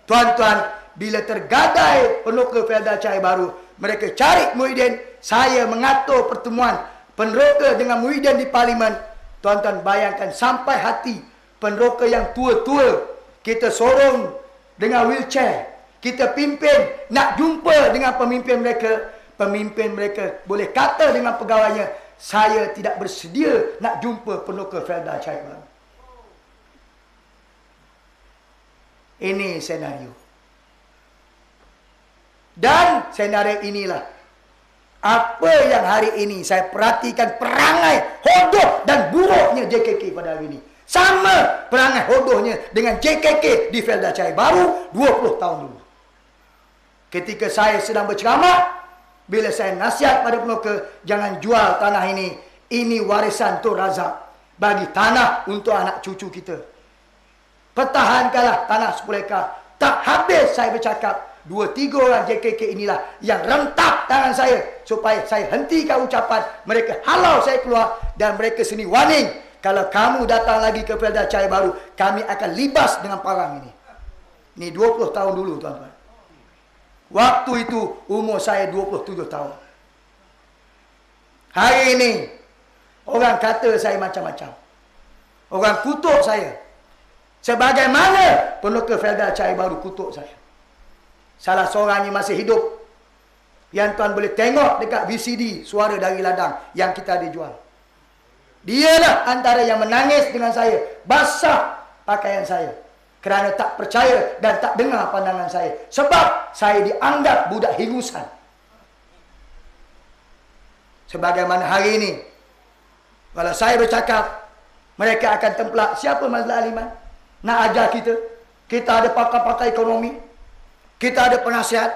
Tuan-tuan, bila tergadai pelokor Felda Syahir Baru, mereka cari Muhyiddin. Saya mengatur pertemuan peneroka dengan Muhyiddin di Parlimen. Tuan-tuan bayangkan sampai hati peneroka yang tua-tua, kita sorong dengan wheelchair, kita pimpin nak jumpa dengan pemimpin mereka. Pemimpin mereka boleh kata dengan pegawainya, saya tidak bersedia nak jumpa penokor Felda Syahir Baru. Ini senario. Dan senario inilah apa yang hari ini saya perhatikan perangai hodoh dan buruknya JKK pada hari ini. Sama perangai hodohnya dengan JKK di Felda Syahir Baru 20 tahun dulu. Ketika saya sedang berceramah, bila saya nasihat pada penokor, jangan jual tanah ini. Ini warisan Tok Razak. Bagi tanah untuk anak cucu kita. Pertahankanlah tanah 10 ekar. Tak habis saya bercakap, 2-3 orang JKK inilah yang rentap tangan saya supaya saya hentikan ucapan. Mereka halau saya keluar dan mereka sini warning, kalau kamu datang lagi ke Felda Syahir Baru, kami akan libas dengan parang ini. Ini 20 tahun dulu tuan-tuan. Waktu itu umur saya 27 tahun. Hari ini orang kata saya macam-macam. Orang kutuk saya. Sebagaimana penokor Felda Syahir Baru kutuk saya. Salah seorangnya masih hidup, yang tuan boleh tengok dekat VCD Suara dari Ladang yang kita ada jual. Dialah antara yang menangis dengan saya, basah pakaian saya, kerana tak percaya dan tak dengar pandangan saya. Sebab saya dianggap budak hingusan. Sebagaimana hari ini, kalau saya bercakap, mereka akan templak, siapa Mazlan Aliman nak ajar kita? Kita ada pakar-pakar ekonomi, kita ada penasihat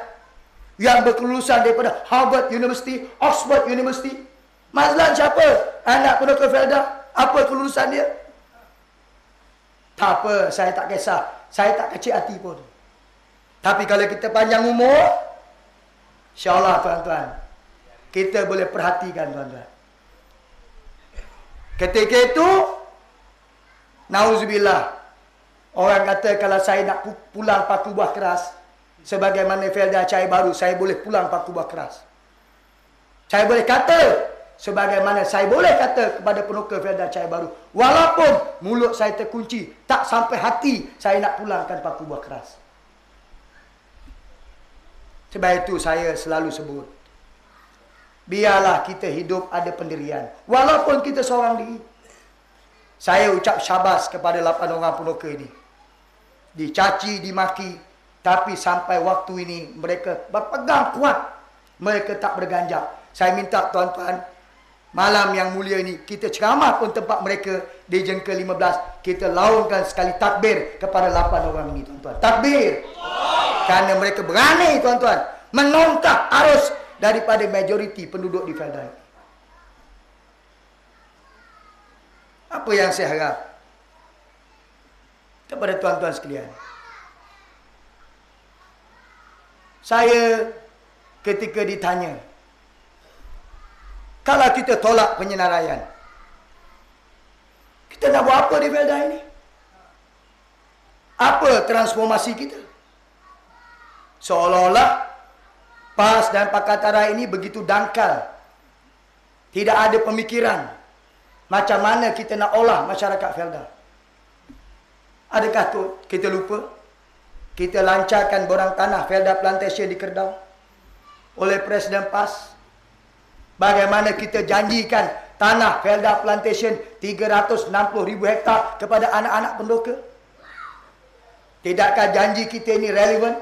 yang berkelulusan daripada Harvard University, Oxford University. Mazlan siapa? Anak penokor Felda. Apa kelulusan dia? Tak apa, saya tak kisah. Saya tak kecil hati pun. Tapi kalau kita panjang umur, insyaAllah tuan-tuan, kita boleh perhatikan tuan-tuan. Ketika itu, Nauzubillah. Orang kata kalau saya nak pulang paku buah keras, sebagaimana Felda Cahaya Baru, saya boleh pulang paku buah keras. Saya boleh kata, sebagaimana saya boleh kata kepada penuka Felda Cahaya Baru, walaupun mulut saya terkunci, tak sampai hati saya nak pulangkan paku buah keras. Sebab itu saya selalu sebut, biarlah kita hidup ada pendirian, walaupun kita seorang diri. Saya ucap syabas kepada 8 orang penuka ini. Dicaci, dimaki, tapi sampai waktu ini mereka berpegang kuat. Mereka tak berganjak. Saya minta tuan-tuan, malam yang mulia ini, kita ceramah pun tempat mereka di Jengka 15. Kita laungkan sekali takbir kepada 8 orang ini, tuan-tuan. Takbir! Kerana mereka berani, tuan-tuan, menongkak arus daripada majoriti penduduk di Felda ini. Apa yang saya harap kepada tuan-tuan sekalian, saya ketika ditanya, kalau kita tolak penyenaraian, kita nak buat apa di Felda ini? Apa transformasi kita? Seolah-olah PAS dan Pakatan Rakyat ini begitu dangkal, tidak ada pemikiran macam mana kita nak olah masyarakat Felda. Adakah tu kita lupa? Kita lancarkan borang tanah Felda Plantation di Kedah oleh Presiden PAS. Bagaimana kita janjikan tanah Felda Plantation 360,000 hektar kepada anak-anak pendoka? Tidakkah janji kita ini relevan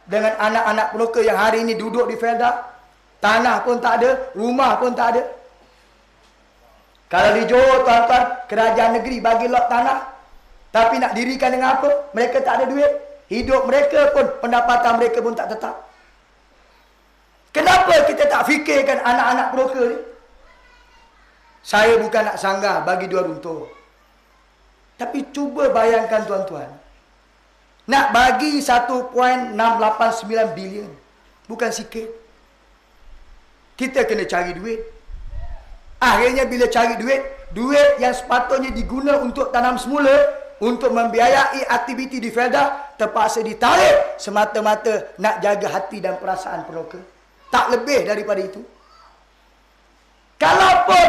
dengan anak-anak pendoka yang hari ini duduk di Felda? Tanah pun tak ada, rumah pun tak ada. Kalau di Johor, tuan-tuan, kerajaan negeri bagi lot tanah, tapi nak dirikan dengan apa? Mereka tak ada duit. Hidup mereka pun, pendapatan mereka pun tak tetap. Kenapa kita tak fikirkan anak-anak pendoka ni? Saya bukan nak sanggah bagi dua runtuh. Tapi cuba bayangkan, tuan-tuan, nak bagi 1.689 bilion, bukan sikit. Kita kena cari duit. Akhirnya bila cari duit yang sepatutnya diguna untuk tanam semula, untuk membiayai aktiviti di Felda, terpaksa ditarik semata-mata nak jaga hati dan perasaan pendoka. Tak lebih daripada itu. Kalaupun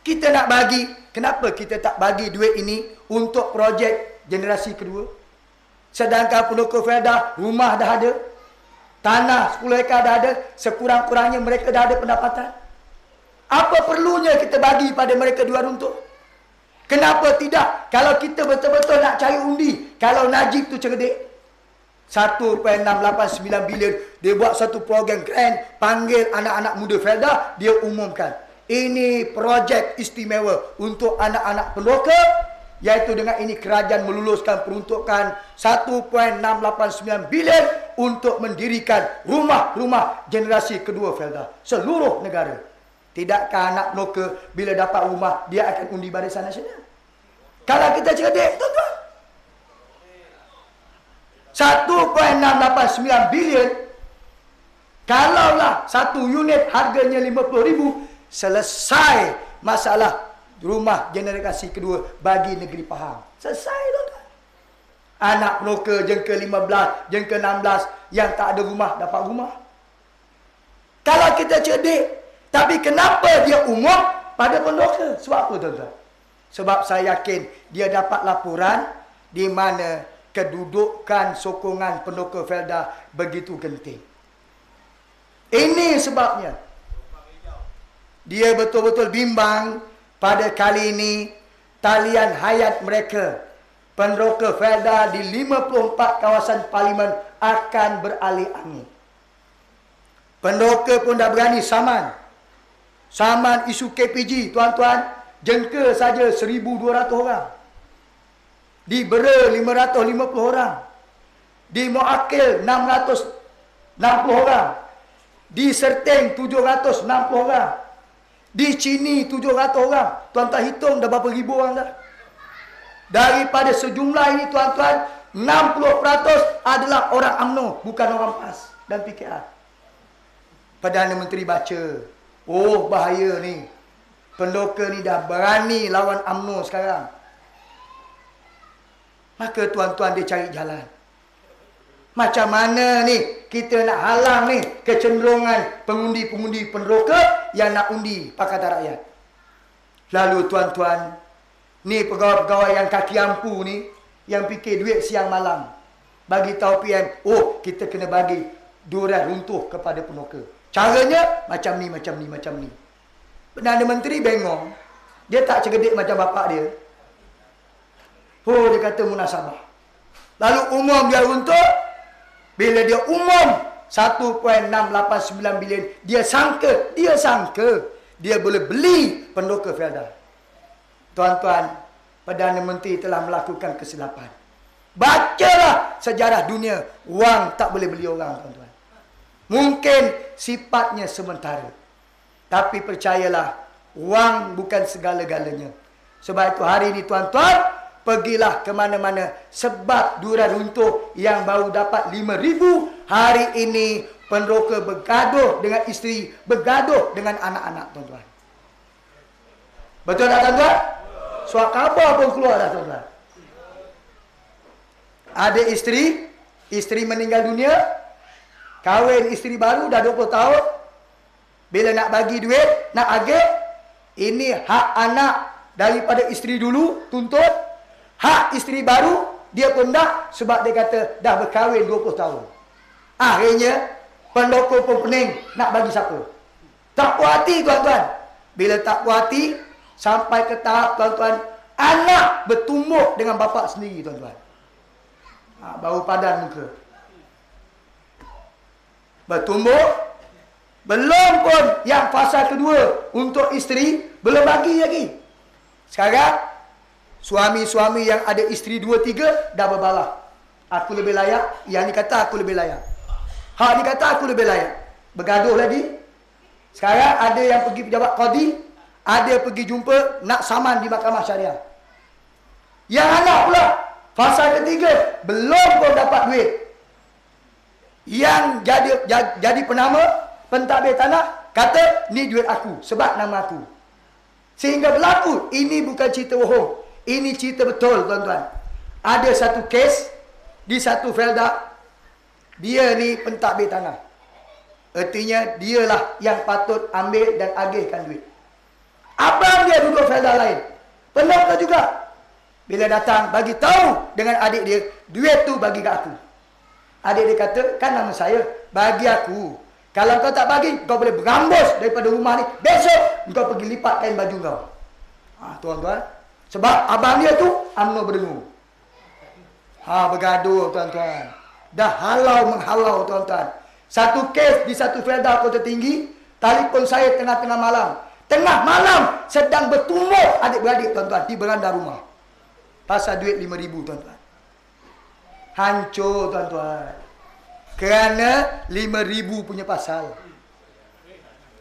kita nak bagi, kenapa kita tak bagi duit ini untuk projek generasi kedua? Sedangkan pendoka Felda, rumah dah ada, tanah 10 ekar dah ada, sekurang-kurangnya mereka dah ada pendapatan. Apa perlunya kita bagi pada mereka dua runtuh? Kenapa tidak? Kalau kita betul-betul nak cari undi, kalau Najib tu cerdik, 1.689 bilion, dia buat satu program grand, panggil anak-anak muda Felda, dia umumkan, ini projek istimewa untuk anak-anak pendoka, iaitu dengan ini kerajaan meluluskan peruntukan 1.689 bilion untuk mendirikan rumah-rumah generasi kedua Felda seluruh negara. Tidakkah anak pendoka bila dapat rumah, dia akan undi Barisan Nasional? Kalau kita cerdik, tuan-tuan, 1.689 bilion, kalaulah satu unit harganya 50,000, selesai masalah rumah generasi kedua bagi negeri Pahang. Selesai, tuan-tuan. Anak pendoka Jengka 15, Jengka 16 yang tak ada rumah, dapat rumah. Kalau kita cerdik, tapi kenapa dia umum pada pendoka? Sebab apa, tuan-tuan? Sebab saya yakin dia dapat laporan di mana kedudukan sokongan pendoka Felda begitu genting. Ini sebabnya dia betul-betul bimbang pada kali ini talian hayat mereka, pendoka Felda di 54 kawasan parlimen akan beralih angin. Pendoka pun dah berani saman isu KPG, tuan-tuan. Jengka saja 1,200 orang. Di Bera 550 orang. Di Muakil 660 orang. Di Serteng 760 orang. Di Cini 700 orang. Tuan-tuan hitung dah berapa ribu orang dah. Daripada sejumlah ini, tuan-tuan, 60% adalah orang UMNO, bukan orang PAS dan PKR. Perdana Menteri baca, oh bahaya ni, pendoka ni dah berani lawan UMNO sekarang. Maka tuan-tuan dia cari jalan. Macam mana ni kita nak halang ni kecenderungan pengundi-pengundi peneroka yang nak undi Pakatan Rakyat. Lalu tuan-tuan, ni pegawai-pegawai yang kaki ampu ni, yang fikir duit siang malam, bagi tahu PM, oh kita kena bagi duran runtuh kepada peneroka. Caranya macam ni, macam ni, macam ni. Perdana Menteri bengong. Dia tak cegedik macam bapak dia. Oh, dia kata munasabah. Lalu umum dia runtuh. Bila dia umum 1.689 bilion, dia sangka dia boleh beli peneroka Felda. Tuan-tuan, Perdana Menteri telah melakukan kesilapan. Bacalah sejarah dunia, wang tak boleh beli orang, tuan-tuan. Mungkin sifatnya sementara. Tapi percayalah, wang bukan segala-galanya. Sebab itu hari ini tuan-tuan, pergilah ke mana-mana. Sebab duran runtuh yang baru dapat 5,000, hari ini peneroka bergaduh dengan isteri, bergaduh dengan anak-anak, tuan-tuan. Betul tak, tuan-tuan? Surat khabar pun keluar dah, tuan-tuan. Ada isteri meninggal dunia, kahwin isteri baru dah 20 tahun. Bila nak bagi duit, nak agih, ini hak anak daripada isteri dulu, tuntut. Hak isteri baru, dia pun tak, sebab dia kata dah berkahwin 20 tahun. Akhirnya, pendokur pun pening, nak bagi siapa? Tak puas hati, tuan-tuan. Bila tak puas hati, sampai ke tahap, tuan-tuan, anak bertumbuk dengan bapa sendiri, tuan-tuan. Baru padan muka. Bertumbuk. Belum pun yang fasa kedua untuk isteri, belum bagi lagi. Sekarang, suami-suami yang ada isteri 2-3 dah berbalah. Aku lebih layak, yang ni kata aku lebih layak. Hak ni kata aku lebih layak. Bergaduh lagi. Sekarang ada yang pergi pejabat qadi, ada pergi jumpa nak saman di mahkamah syariah. Yang anak pula, fasa ketiga, belum pun dapat duit. Yang jadi penama, pentadbir tanah, kata ni duit aku sebab nama aku. Sehingga berlaku, ini bukan cerita bohong, ini cerita betul, tuan-tuan. Ada satu kes di satu Felda, dia ni pentadbir tanah. Artinya dialah yang patut ambil dan agihkan duit. Abang dia duduk Felda lain, peneroka juga. Bila datang bagi tahu dengan adik dia, duit tu bagi kat aku. Adik dia kata, kan nama saya, bagi aku. Kalau kau tak bagi, kau boleh berambus daripada rumah ni. Besok, kau pergi lipat kain baju kau. Tuan-tuan. Sebab abang dia tu, UMNO berdengung. Bergaduh, tuan-tuan. Dah halau-menghalau, tuan-tuan. Satu kes di satu Felda Kota Tinggi, telefon saya tengah-tengah malam. Tengah malam, sedang bertumbuk adik-beradik, tuan-tuan, di beranda rumah. Pasal duit 5,000, tuan-tuan. Hancur, tuan-tuan. Kerana 5,000 punya pasal.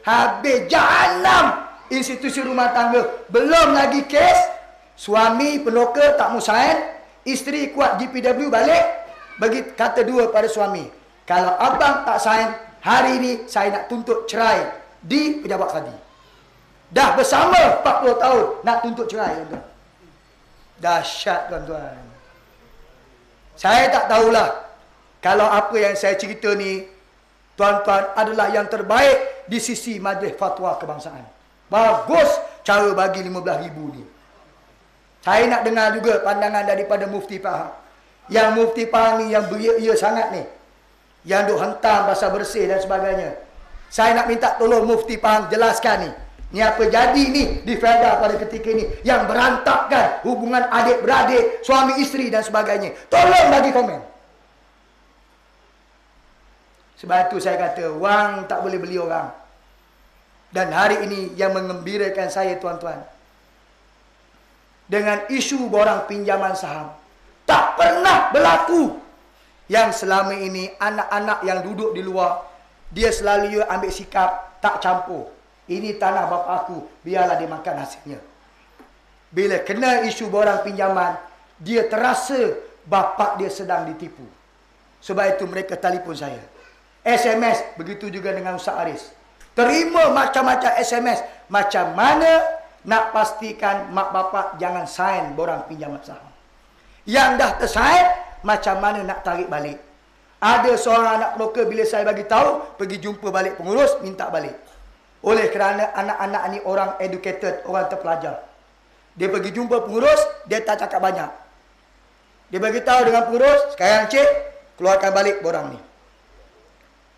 Habis jahanam institusi rumah tangga. Belum lagi kes, suami peneroka tak mau sign, isteri kuat GPW balik, bagi kata dua pada suami, kalau abang tak sign, hari ini saya nak tuntut cerai di pejabat qadi. Dah bersama 40 tahun nak tuntut cerai, tuan-tuan. Dahsyat, tuan-tuan. Saya tak tahulah kalau apa yang saya cerita ni, tuan-tuan, adalah yang terbaik di sisi Majlis Fatwa Kebangsaan. Bagus cara bagi 15,000 ni. Saya nak dengar juga pandangan daripada Mufti Pahang. Yang Mufti Pahang ni, yang beria sangat ni. Yang duk hentam pasal bersih dan sebagainya. Saya nak minta tolong Mufti Pahang jelaskan ni. Ni apa jadi ni di Felda pada ketika ni. Yang berantakan hubungan adik-beradik, suami isteri dan sebagainya. Tolong bagi komen. Sebab itu saya kata, wang tak boleh beli orang. Dan hari ini yang mengembirakan saya, tuan-tuan, dengan isu borang pinjaman saham, tak pernah berlaku. Yang selama ini anak-anak yang duduk di luar, dia selalu ambil sikap tak campur. Ini tanah bapa aku, biarlah dia makan hasilnya. Bila kena isu borang pinjaman, dia terasa bapa dia sedang ditipu. Sebab itu mereka telefon saya. SMS, begitu juga dengan Ustaz Aris. Terima macam-macam SMS. Macam mana nak pastikan mak bapak jangan sign borang pinjaman saham. Yang dah tersaid, macam mana nak tarik balik. Ada seorang anak peroka bila saya bagi tahu, pergi jumpa balik pengurus, minta balik. Oleh kerana anak-anak ni orang educated, orang terpelajar. Dia pergi jumpa pengurus, dia tak cakap banyak. Dia bagi tahu dengan pengurus, sekarang cik, keluarkan balik borang ni.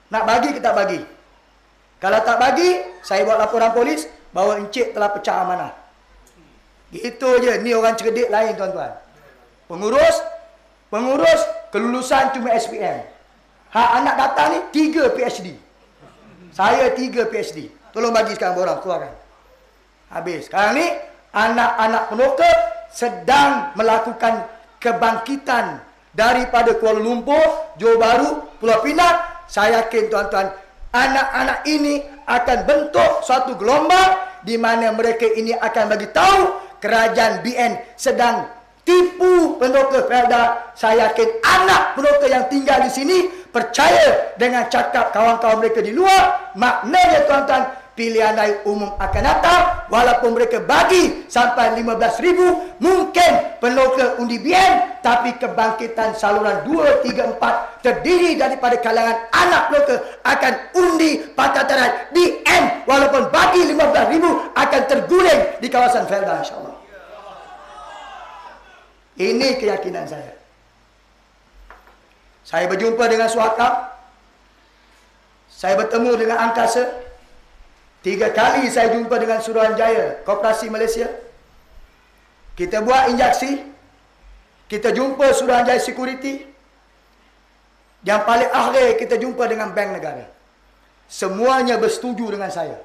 Nak bagi ke tak bagi? Kalau tak bagi, saya buat laporan polis bahawa encik telah pecah amanah. Gitu je. Ni orang cerdik lain, tuan-tuan. Pengurus kelulusan cuma SPM. Hak anak datang ni 3 PhD. Saya 3 PhD. Tolong bagi sekarang borang, keluarkan. Habis. Sekarang ni anak-anak peroka sedang melakukan kebangkitan daripada Kuala Lumpur, Johor Bahru, Pulau Pinang. Saya yakin, tuan-tuan, anak-anak ini akan bentuk suatu gelombang di mana mereka ini akan bagi tahu kerajaan BN sedang tipu peneroka Felda. Saya yakin anak peneroka yang tinggal di sini percaya dengan cakap kawan-kawan mereka di luar. Maknanya, tuan-tuan, pilihan raya umum akan datang. Walaupun mereka bagi sampai 15,000, mungkin peneroka undi BN, tapi kebangkitan saluran 2, 3, 4 terdiri daripada kalangan anak peneroka akan undi Pakatan BN. Walaupun bagi 15,000, akan terguling di kawasan Felda, insyaAllah. Ini keyakinan saya. Saya berjumpa dengan Suhakam. Saya bertemu dengan Angkasa. 3 kali saya jumpa dengan Suruhanjaya Koperasi Malaysia. Kita buat injaksi. Kita jumpa Suruhanjaya Security. Yang paling akhir kita jumpa dengan Bank Negara. Semuanya bersetuju dengan saya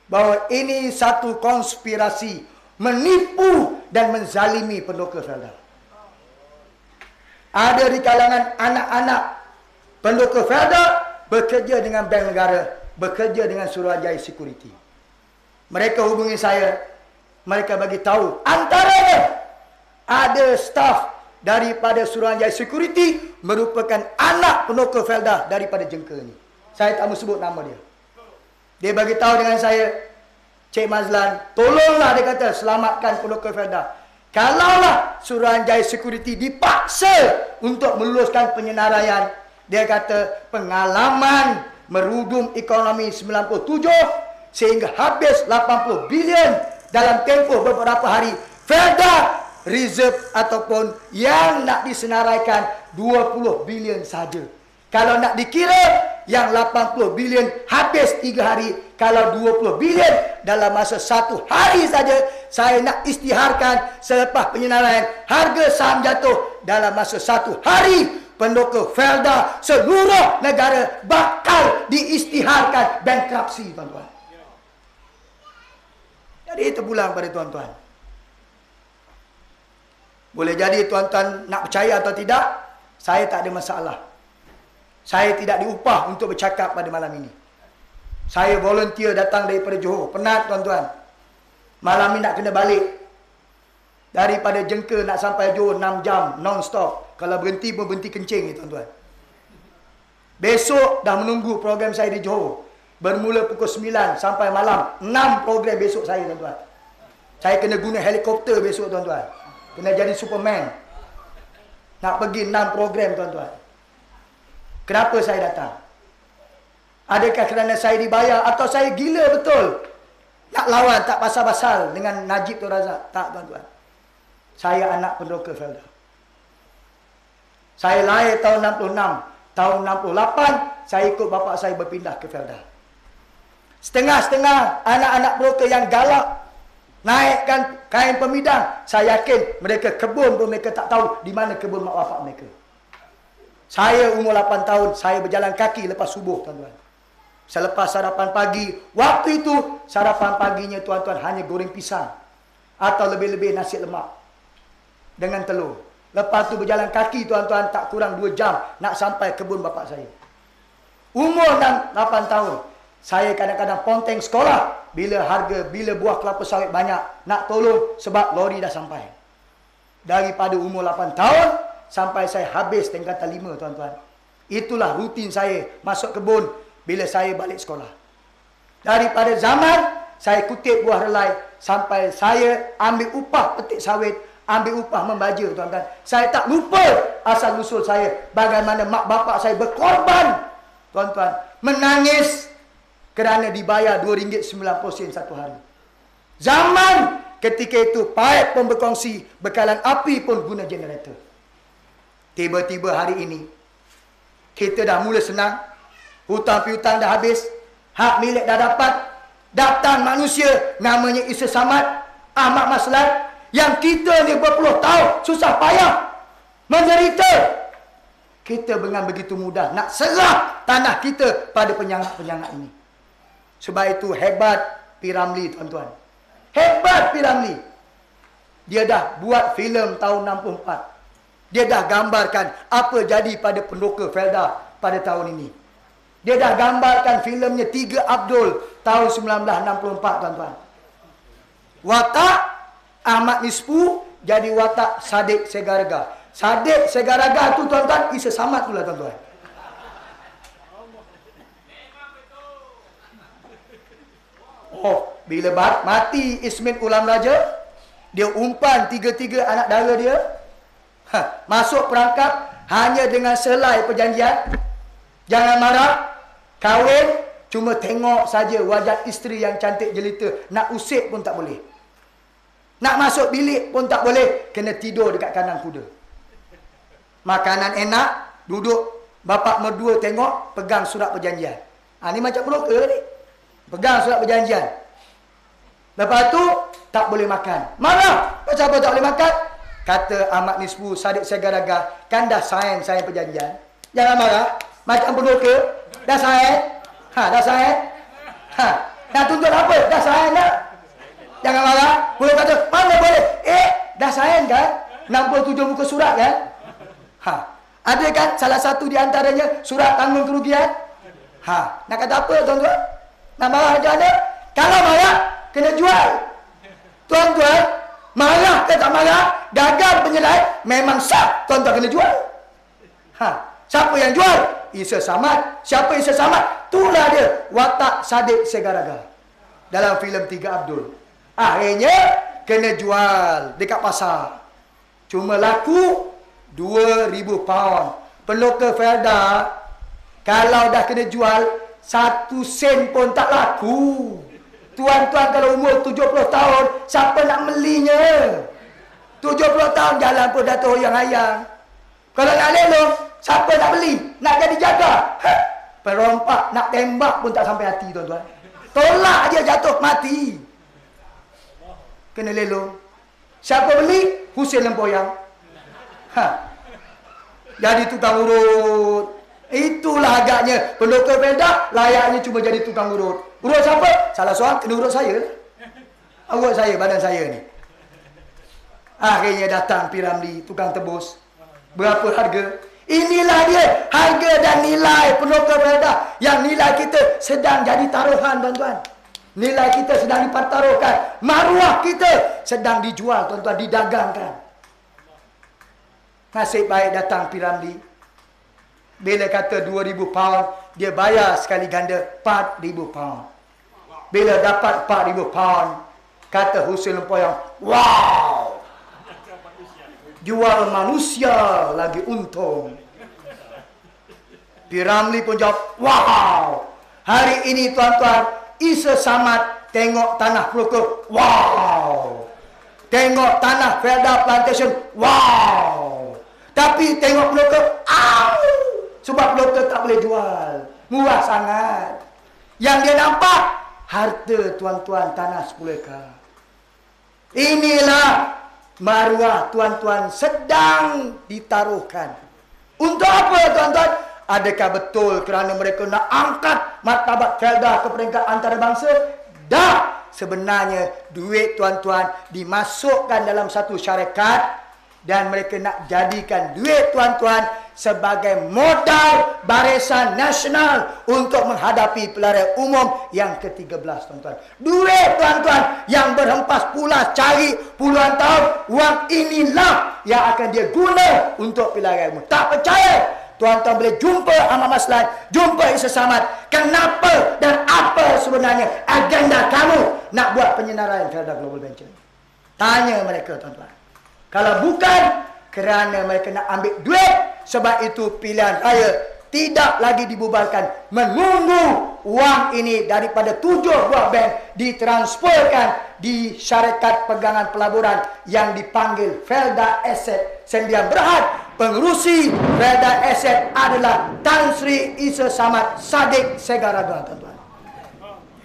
bahawa ini satu konspirasi menipu dan menzalimi peneroka Felda. Ada di kalangan anak-anak peneroka Felda bekerja dengan Bank Negara, bekerja dengan Suruhanjaya Security. Mereka hubungi saya, mereka bagi tahu antaranya ada staf daripada Suruhanjaya Security merupakan anak peneroka Felda daripada Jengka ni. Saya tak mau sebut nama dia. Dia bagi tahu dengan saya, Cik Mazlan, tolonglah, dia kata, selamatkan peneroka Felda. Kalaulah Suruhanjaya Security dipaksa untuk meluluskan penyenaraian, dia kata pengalaman merudum ekonomi 97 sehingga habis 80 bilion dalam tempoh beberapa hari. Felda reserve ataupun yang nak disenaraikan 20 bilion saja. Kalau nak dikira, yang 80 bilion habis 3 hari. Kalau 20 bilion dalam masa 1 hari saja, saya nak isytiharkan selepas penyenaraian, harga saham jatuh dalam masa 1 hari. Peneroka Felda seluruh negara bakal diisytiharkan bankrupsi, tuan-tuan. Jadi itu pulang pada tuan-tuan. Boleh jadi tuan-tuan nak percaya atau tidak, saya tak ada masalah. Saya tidak diupah untuk bercakap pada malam ini. Saya volunteer datang daripada Johor. Penat, tuan-tuan. Malam ni nak kena balik. Daripada Jengka nak sampai Johor 6 jam non-stop. Kalau berhenti pun berhenti kencing ni, tuan-tuan. Besok dah menunggu program saya di Johor. Bermula pukul 9 sampai malam. 6 program besok saya, tuan-tuan. Saya kena guna helikopter besok, tuan-tuan. Kena jadi Superman. Nak pergi 6 program, tuan-tuan. Kenapa saya datang? Adakah kerana saya dibayar atau saya gila betul? Nak lawan tak pasal-pasal dengan Najib Tun Razak? Tak, tuan-tuan. Saya anak peneroka Felda. Saya lahir tahun 66. Tahun 68, saya ikut bapa saya berpindah ke Felda. Setengah-setengah anak-anak peneroka yang galak naikkan kain pemidang. Saya yakin mereka kebun pun mereka tak tahu di mana kebun mak bapak mereka. Saya umur 8 tahun, saya berjalan kaki lepas subuh, tuan-tuan. Selepas sarapan pagi, waktu itu sarapan paginya, tuan-tuan, hanya goreng pisang. Atau lebih-lebih nasi lemak dengan telur. Lepas tu berjalan kaki, tuan-tuan, tak kurang 2 jam nak sampai kebun bapak saya. Umur 8 tahun, saya kadang-kadang ponteng sekolah bila buah kelapa sawit banyak, nak tolong sebab lori dah sampai. Daripada umur 8 tahun sampai saya habis tingkatan 5, tuan-tuan. Itulah rutin saya masuk kebun bila saya balik sekolah. Daripada zaman saya kutip buah relai sampai saya ambil upah petik sawit ambil upah membaja, tuan-tuan. Saya tak lupa asal usul saya, bagaimana mak bapak saya berkorban, tuan-tuan, menangis kerana dibayar RM2.90 satu hari. Zaman ketika itu paip pun berkongsi, bekalan api pun guna generator. Tiba-tiba hari ini kita dah mula senang, hutang piutang dah habis, hak milik dah dapat, datang manusia namanya Isa Samad, Ahmad Maslhat, yang kita ni berpuluh tahun susah payah menderita, kita dengan begitu mudah nak serah tanah kita pada penyangat-penyangat ini. Sebab itu hebat P. Ramlee, tuan-tuan. Hebat P. Ramlee. Dia dah buat filem tahun 64. Dia dah gambarkan apa jadi pada pendoka Felda pada tahun ini. Dia dah gambarkan filemnya 3 Abdul tahun 1964, tuan-tuan. Watak Ahmad Nispu jadi watak Sadiq Segaraga. Sadiq Segaraga tu, tuan-tuan, Isa Samad pula, tuan-tuan. Oh, bila mati Ismin Ulam Raja, dia umpan 3 anak dara dia. Masuk perangkap hanya dengan selai perjanjian. Jangan marah, kahwin, cuma tengok saja wajah isteri yang cantik jelita. Nak usik pun tak boleh. Nak masuk bilik pun tak boleh. Kena tidur dekat kanan kuda. Makanan enak, duduk, bapak merdua tengok, pegang surat perjanjian. Ni macam broker ni. Pegang surat perjanjian. Lepas tu, tak boleh makan. Marah. Pasal apa tak boleh makan? Kata Ahmad Nispu, Sadiq Segaraga, kan dah sign perjanjian. Jangan marah. Macam broker. Dah sign. Dah sign. Nak tuntut apa? Dah sign dah. Jangan marah. Boleh kata, mana boleh? Dah sign kan? 67 muka surat kan? Ada kan salah satu di antaranya surat tanggung kerugian? Nak kata apa, tuan-tuan? Nak marah macam mana? Kalau marah, kena jual. Tuan-tuan, marah ke tak marah, gagal penyelai, memang sah, tuan-tuan kena jual. Siapa yang jual? Isa Samad. Siapa Isa Samad? Itulah dia, watak Sadiq Segaraga dalam filem 3 Abdul. Akhirnya kena jual dekat pasar. Cuma laku £2,000. Pendoka Felda kalau dah kena jual 1 sen pun tak laku. Tuan-tuan kalau umur 70 tahun, siapa nak belinya? 70 tahun jalan pun dah terhoyang-hayang. Kalau nak lelong, siapa nak beli? Nak jadi jaga? Perompak nak tembak pun tak sampai hati, tuan-tuan. Tolak je jatuh mati. Kena lelong. Siapa beli? Husin Lempoyang. Jadi tukang urut. Itulah agaknya pendoka Felda layaknya cuma jadi tukang urut. Urut siapa? Salah seorang kena urut saya. Urut saya, badan saya ni. Akhirnya datang P. Ramlee, tukang tebus. Berapa harga? Inilah dia harga dan nilai pendoka Felda. Yang nilai kita sedang jadi taruhan, tuan-tuan. Nilai kita sedang dipertaruhkan. Maruah kita sedang dijual, tuan-tuan, didagangkan. Nasib baik datang P. Ramlee. Bila kata £2,000, dia bayar sekali ganda £4,000. Bila dapat £4,000, kata Husin Lempoyang, wow! Jual manusia lagi untung. P. Ramlee pun jawab, wow! Hari ini, tuan-tuan, Isa Samad tengok tanah Pelukar, wow! Tengok tanah Felda Plantation, wow! Tapi tengok Pelukar, au! Sebab Pelukar tak boleh jual. Murah sangat. Yang dia nampak, harta, tuan-tuan, tanah 10 ekar. Inilah maruah, tuan-tuan, sedang ditaruhkan. Untuk apa, tuan-tuan? Adakah betul kerana mereka nak angkat martabat Felda ke peringkat antarabangsa? Dah. Sebenarnya duit, tuan-tuan, dimasukkan dalam satu syarikat dan mereka nak jadikan duit, tuan-tuan, sebagai modal barisan nasional untuk menghadapi pilihan umum yang ke-13, tuan-tuan. Duit, tuan-tuan, yang berhempas pulas cari puluhan tahun, wang inilah yang akan dia guna untuk pilihan umum. Tak percaya? Tuan-tuan boleh jumpa Ahmad Maslhat, jumpa Isa Samad. Kenapa dan apa sebenarnya agenda kamu nak buat penyenarai Felda Global Venture? Tanya mereka, tuan-tuan. Kalau bukan kerana mereka nak ambil duit, sebab itu pilihan raya tidak lagi dibubarkan. Menunggu wang ini daripada 7 buah bank ditransferkan di syarikat pegangan pelaburan yang dipanggil Felda Asset Sdn Bhd. Pengerusi Felda Asset adalah Tan Sri Isa Samad Sadiq Segaraga, tuan-tuan.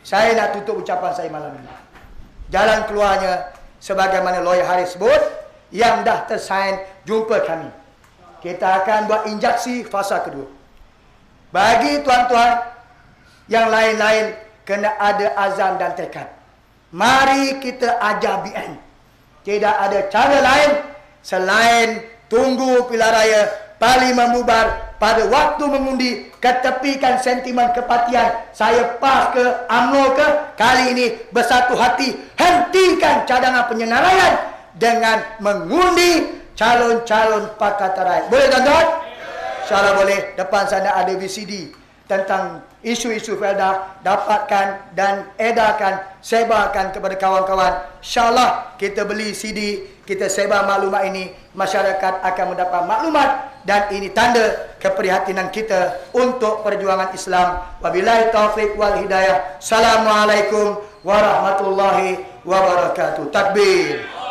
Saya nak tutup ucapan saya malam ini. Jalan keluarnya sebagaimana lawyer Haris sebut, yang dah tersign, jumpa kami. Kita akan buat injaksi fasa kedua. Bagi tuan-tuan yang lain-lain, kena ada azam dan tekad. Mari kita ajar BN. Tidak ada cara lain selain tunggu pilihan raya, parlimen bubar, pada waktu mengundi, ketepikan sentimen kepatian. Saya PAS ke UMNO ke, kali ini bersatu hati, hentikan cadangan penyenaraian dengan mengundi calon-calon Pakatan Rakyat. Boleh tuan-tuan? InsyaAllah boleh. Depan sana ada VCD tentang isu-isu Felda. Dapatkan dan edarkan, sebarkan kepada kawan-kawan. InsyaAllah kita beli CD, kita sebar maklumat ini, masyarakat akan mendapat maklumat. Dan ini tanda keprihatinan kita untuk perjuangan Islam. Wabillahi taufiq wal hidayah. Assalamualaikum warahmatullahi wabarakatuh. Takbir.